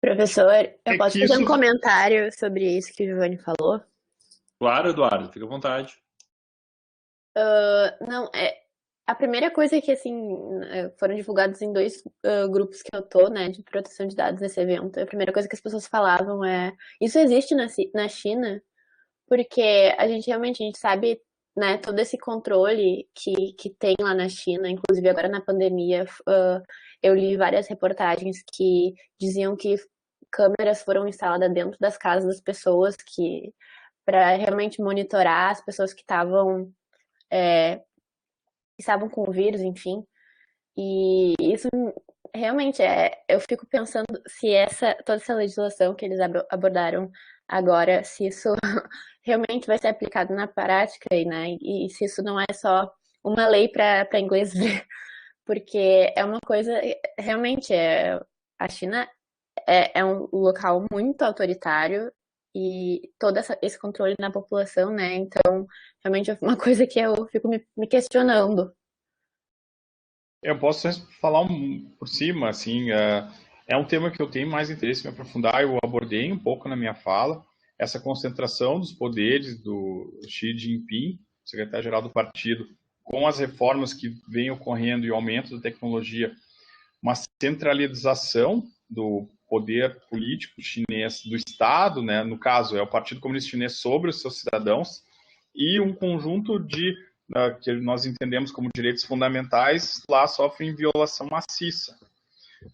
Professor, eu posso fazer um comentário sobre isso que o Giovanni falou? Claro, Eduardo, fica à vontade. Não, a primeira coisa é que, assim, foram divulgados em dois grupos que eu tô, né, de proteção de dados nesse evento. A primeira coisa que as pessoas falavam isso existe na China, porque a gente sabe, né, todo esse controle que tem lá na China, inclusive agora na pandemia, eu li várias reportagens que diziam que câmeras foram instaladas dentro das casas das pessoas para realmente monitorar as pessoas que estavam com o vírus, enfim. E isso realmente eu fico pensando se toda essa legislação que eles abordaram agora, se isso realmente vai ser aplicado na prática, né? E se isso não é só uma lei para inglês ver, porque é uma coisa, realmente, a China é um local muito autoritário e todo esse controle na população, né? Então, realmente é uma coisa que eu fico me questionando. Eu posso falar por cima, assim, é um tema que eu tenho mais interesse em me aprofundar, eu abordei um pouco na minha fala, essa concentração dos poderes do Xi Jinping, secretário-geral do partido, com as reformas que vêm ocorrendo e o aumento da tecnologia, uma centralização do poder político chinês do Estado, né, no caso é o Partido Comunista Chinês sobre os seus cidadãos, e um conjunto de que nós entendemos como direitos fundamentais, lá sofrem violação maciça.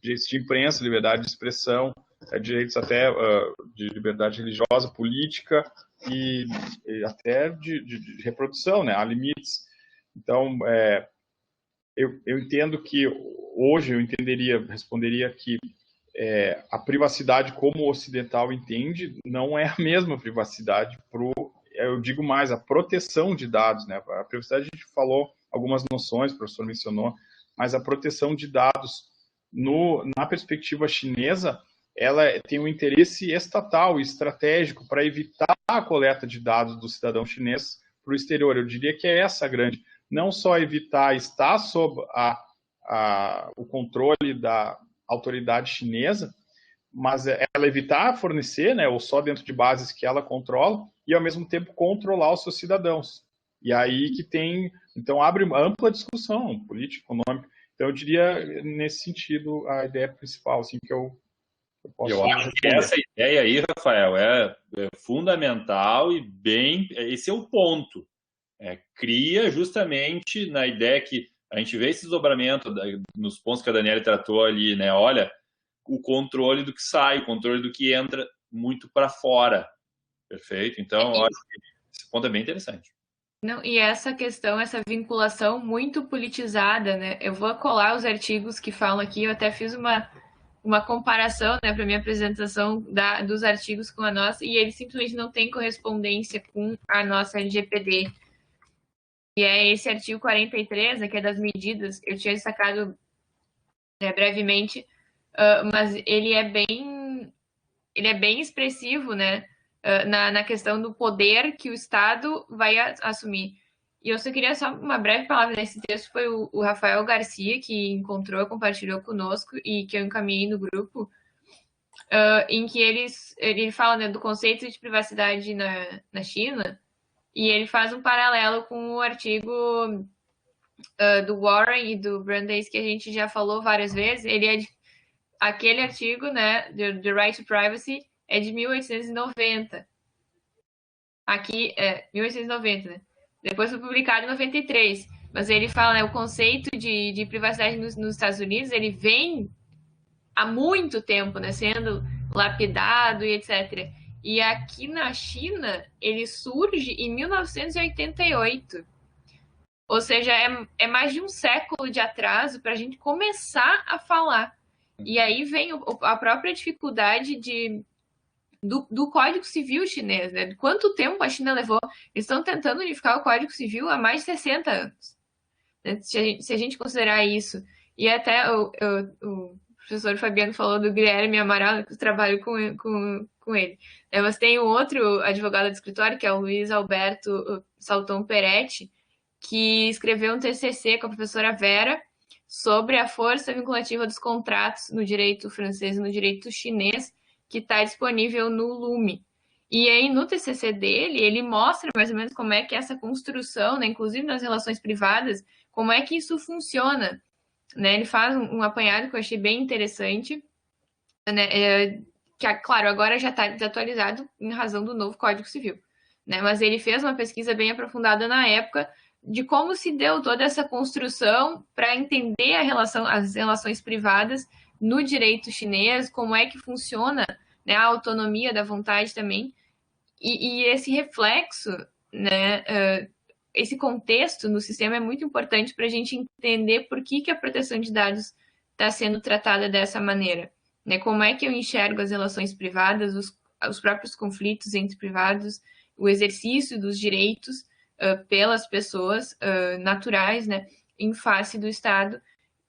Direitos de imprensa, liberdade de expressão, direitos até de liberdade religiosa, política e até de reprodução, né? Há limites. Então, eu entendo que hoje responderia que a privacidade como o ocidental entende não é a mesma privacidade eu digo mais, a proteção de dados, né? A privacidade a gente falou algumas noções, o professor mencionou, mas a proteção de dados na perspectiva chinesa, ela tem um interesse estatal e estratégico para evitar a coleta de dados do cidadão chinês para o exterior. Eu diria que é essa grande, não só evitar estar sob o controle da autoridade chinesa, mas ela evitar fornecer, né, ou só dentro de bases que ela controla, e ao mesmo tempo controlar os seus cidadãos. E aí que então abre uma ampla discussão política, econômica. Então eu diria, nesse sentido, a ideia principal, assim, que eu posso acho que essa ideia aí, Rafael, é fundamental e esse é o ponto. Cria justamente na ideia que a gente vê esse desdobramento nos pontos que a Daniela tratou ali, né? Olha, o controle do que sai, o controle do que entra muito para fora. Perfeito? Então, eu acho que esse ponto é bem interessante. Não, e essa questão, essa vinculação muito politizada, né? Eu vou colar os artigos que falam aqui, eu até fiz uma comparação, né, para minha apresentação dos artigos com a nossa, e eles simplesmente não têm correspondência com a nossa LGPD. E é esse artigo 43, né, que é das medidas, eu tinha destacado brevemente, mas ele é bem expressivo, né, na questão do poder que o Estado vai assumir. E eu só queria uma breve palavra nesse texto, foi o Rafael Garcia, que encontrou, compartilhou conosco e que eu encaminhei no grupo, em que ele fala, né, do conceito de privacidade na China, e ele faz um paralelo com o artigo do Warren e do Brandeis, que a gente já falou várias vezes. Aquele artigo, né, The Right to Privacy, é de 1890. Aqui, 1890, né? Depois foi publicado em 93. Mas ele fala, né, o conceito de privacidade nos Estados Unidos, ele vem há muito tempo, né, sendo lapidado e etc. E aqui na China, ele surge em 1988. Ou seja, é mais de um século de atraso para a gente começar a falar. E aí vem a própria dificuldade do Código Civil chinês, né? Quanto tempo a China levou? Eles estão tentando unificar o Código Civil há mais de 60 anos. Né? Se a gente considerar isso. E até o professor Fabiano falou do Guilherme Amaral, que eu trabalho com ele. Mas tem um outro advogado de escritório, que é o Luiz Alberto Salton Peretti, que escreveu um TCC com a professora Vera sobre a força vinculativa dos contratos no direito francês e no direito chinês, que está disponível no Lume. E aí, no TCC dele, ele mostra mais ou menos como é que essa construção, né, inclusive nas relações privadas, como é que isso funciona. Né? Ele faz um apanhado que eu achei bem interessante, né, que, claro, agora já está desatualizado em razão do novo Código Civil. Né? Mas ele fez uma pesquisa bem aprofundada na época de como se deu toda essa construção para entender as relações privadas no direito chinês, como é que funciona, né, a autonomia da vontade também, e esse reflexo, né, esse contexto no sistema é muito importante para a gente entender por que a proteção de dados está sendo tratada dessa maneira. Né? Como é que eu enxergo as relações privadas, os próprios conflitos entre privados, o exercício dos direitos pelas pessoas naturais, né, em face do Estado.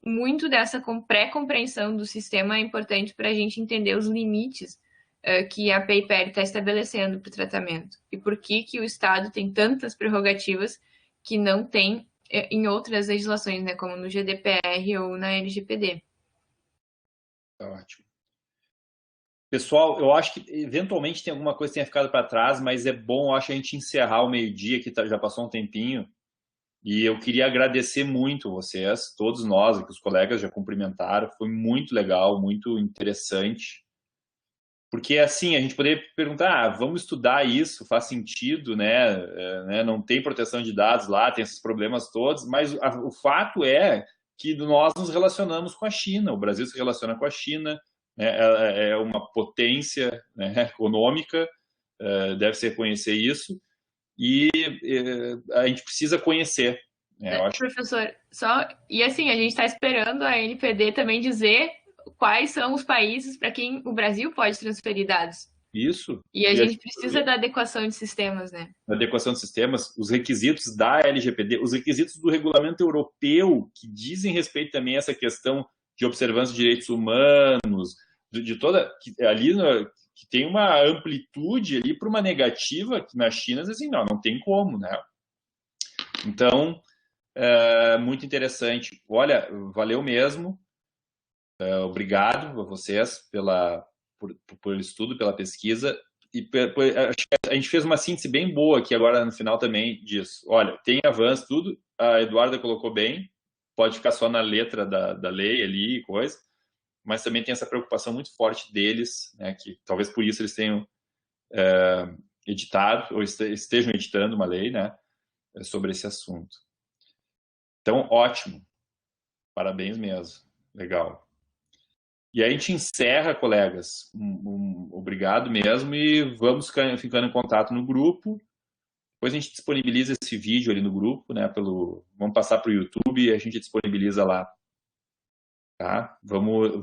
Muito dessa pré-compreensão do sistema é importante para a gente entender os limites que a PayPal está estabelecendo para o tratamento? E por que o Estado tem tantas prerrogativas que não tem em outras legislações, né, como no GDPR ou na LGPD? Tá ótimo. Pessoal, eu acho que eventualmente tem alguma coisa que tenha ficado para trás, mas é bom, eu acho, a gente encerrar o meio-dia, que já passou um tempinho. E eu queria agradecer muito vocês, todos nós, que os colegas já cumprimentaram. Foi muito legal, muito interessante. Porque, assim, a gente poderia perguntar, vamos estudar isso, faz sentido, né? Não tem proteção de dados lá, tem esses problemas todos, mas o fato é que nós nos relacionamos com a China, o Brasil se relaciona com a China, né? É uma potência, né, econômica, deve se reconhecer isso, e a gente precisa conhecer. Eu acho... Professor, e assim, a gente está esperando a NPD também dizer quais são os países para quem o Brasil pode transferir dados. Isso. E a gente precisa da adequação de sistemas, né? Da adequação de sistemas, os requisitos da LGPD, os requisitos do regulamento europeu, que dizem respeito também a essa questão de observância de direitos humanos, de toda... ali que tem uma amplitude ali para uma negativa que na China, assim, não tem como, né? Então, muito interessante. Olha, valeu mesmo. Obrigado a vocês pelo estudo, pela pesquisa. E a gente fez uma síntese bem boa aqui agora no final também disso. Olha, tem avanço, tudo. A Eduarda colocou bem. Pode ficar só na letra da lei ali e coisa. Mas também tem essa preocupação muito forte deles, né, que talvez por isso eles tenham editado, ou estejam editando uma lei, né, sobre esse assunto. Então, ótimo. Parabéns mesmo. Legal. E aí a gente encerra, colegas. Obrigado mesmo e vamos ficando em contato no grupo. Depois a gente disponibiliza esse vídeo ali no grupo, né? Vamos passar para o YouTube e a gente disponibiliza lá. Tá? Vamos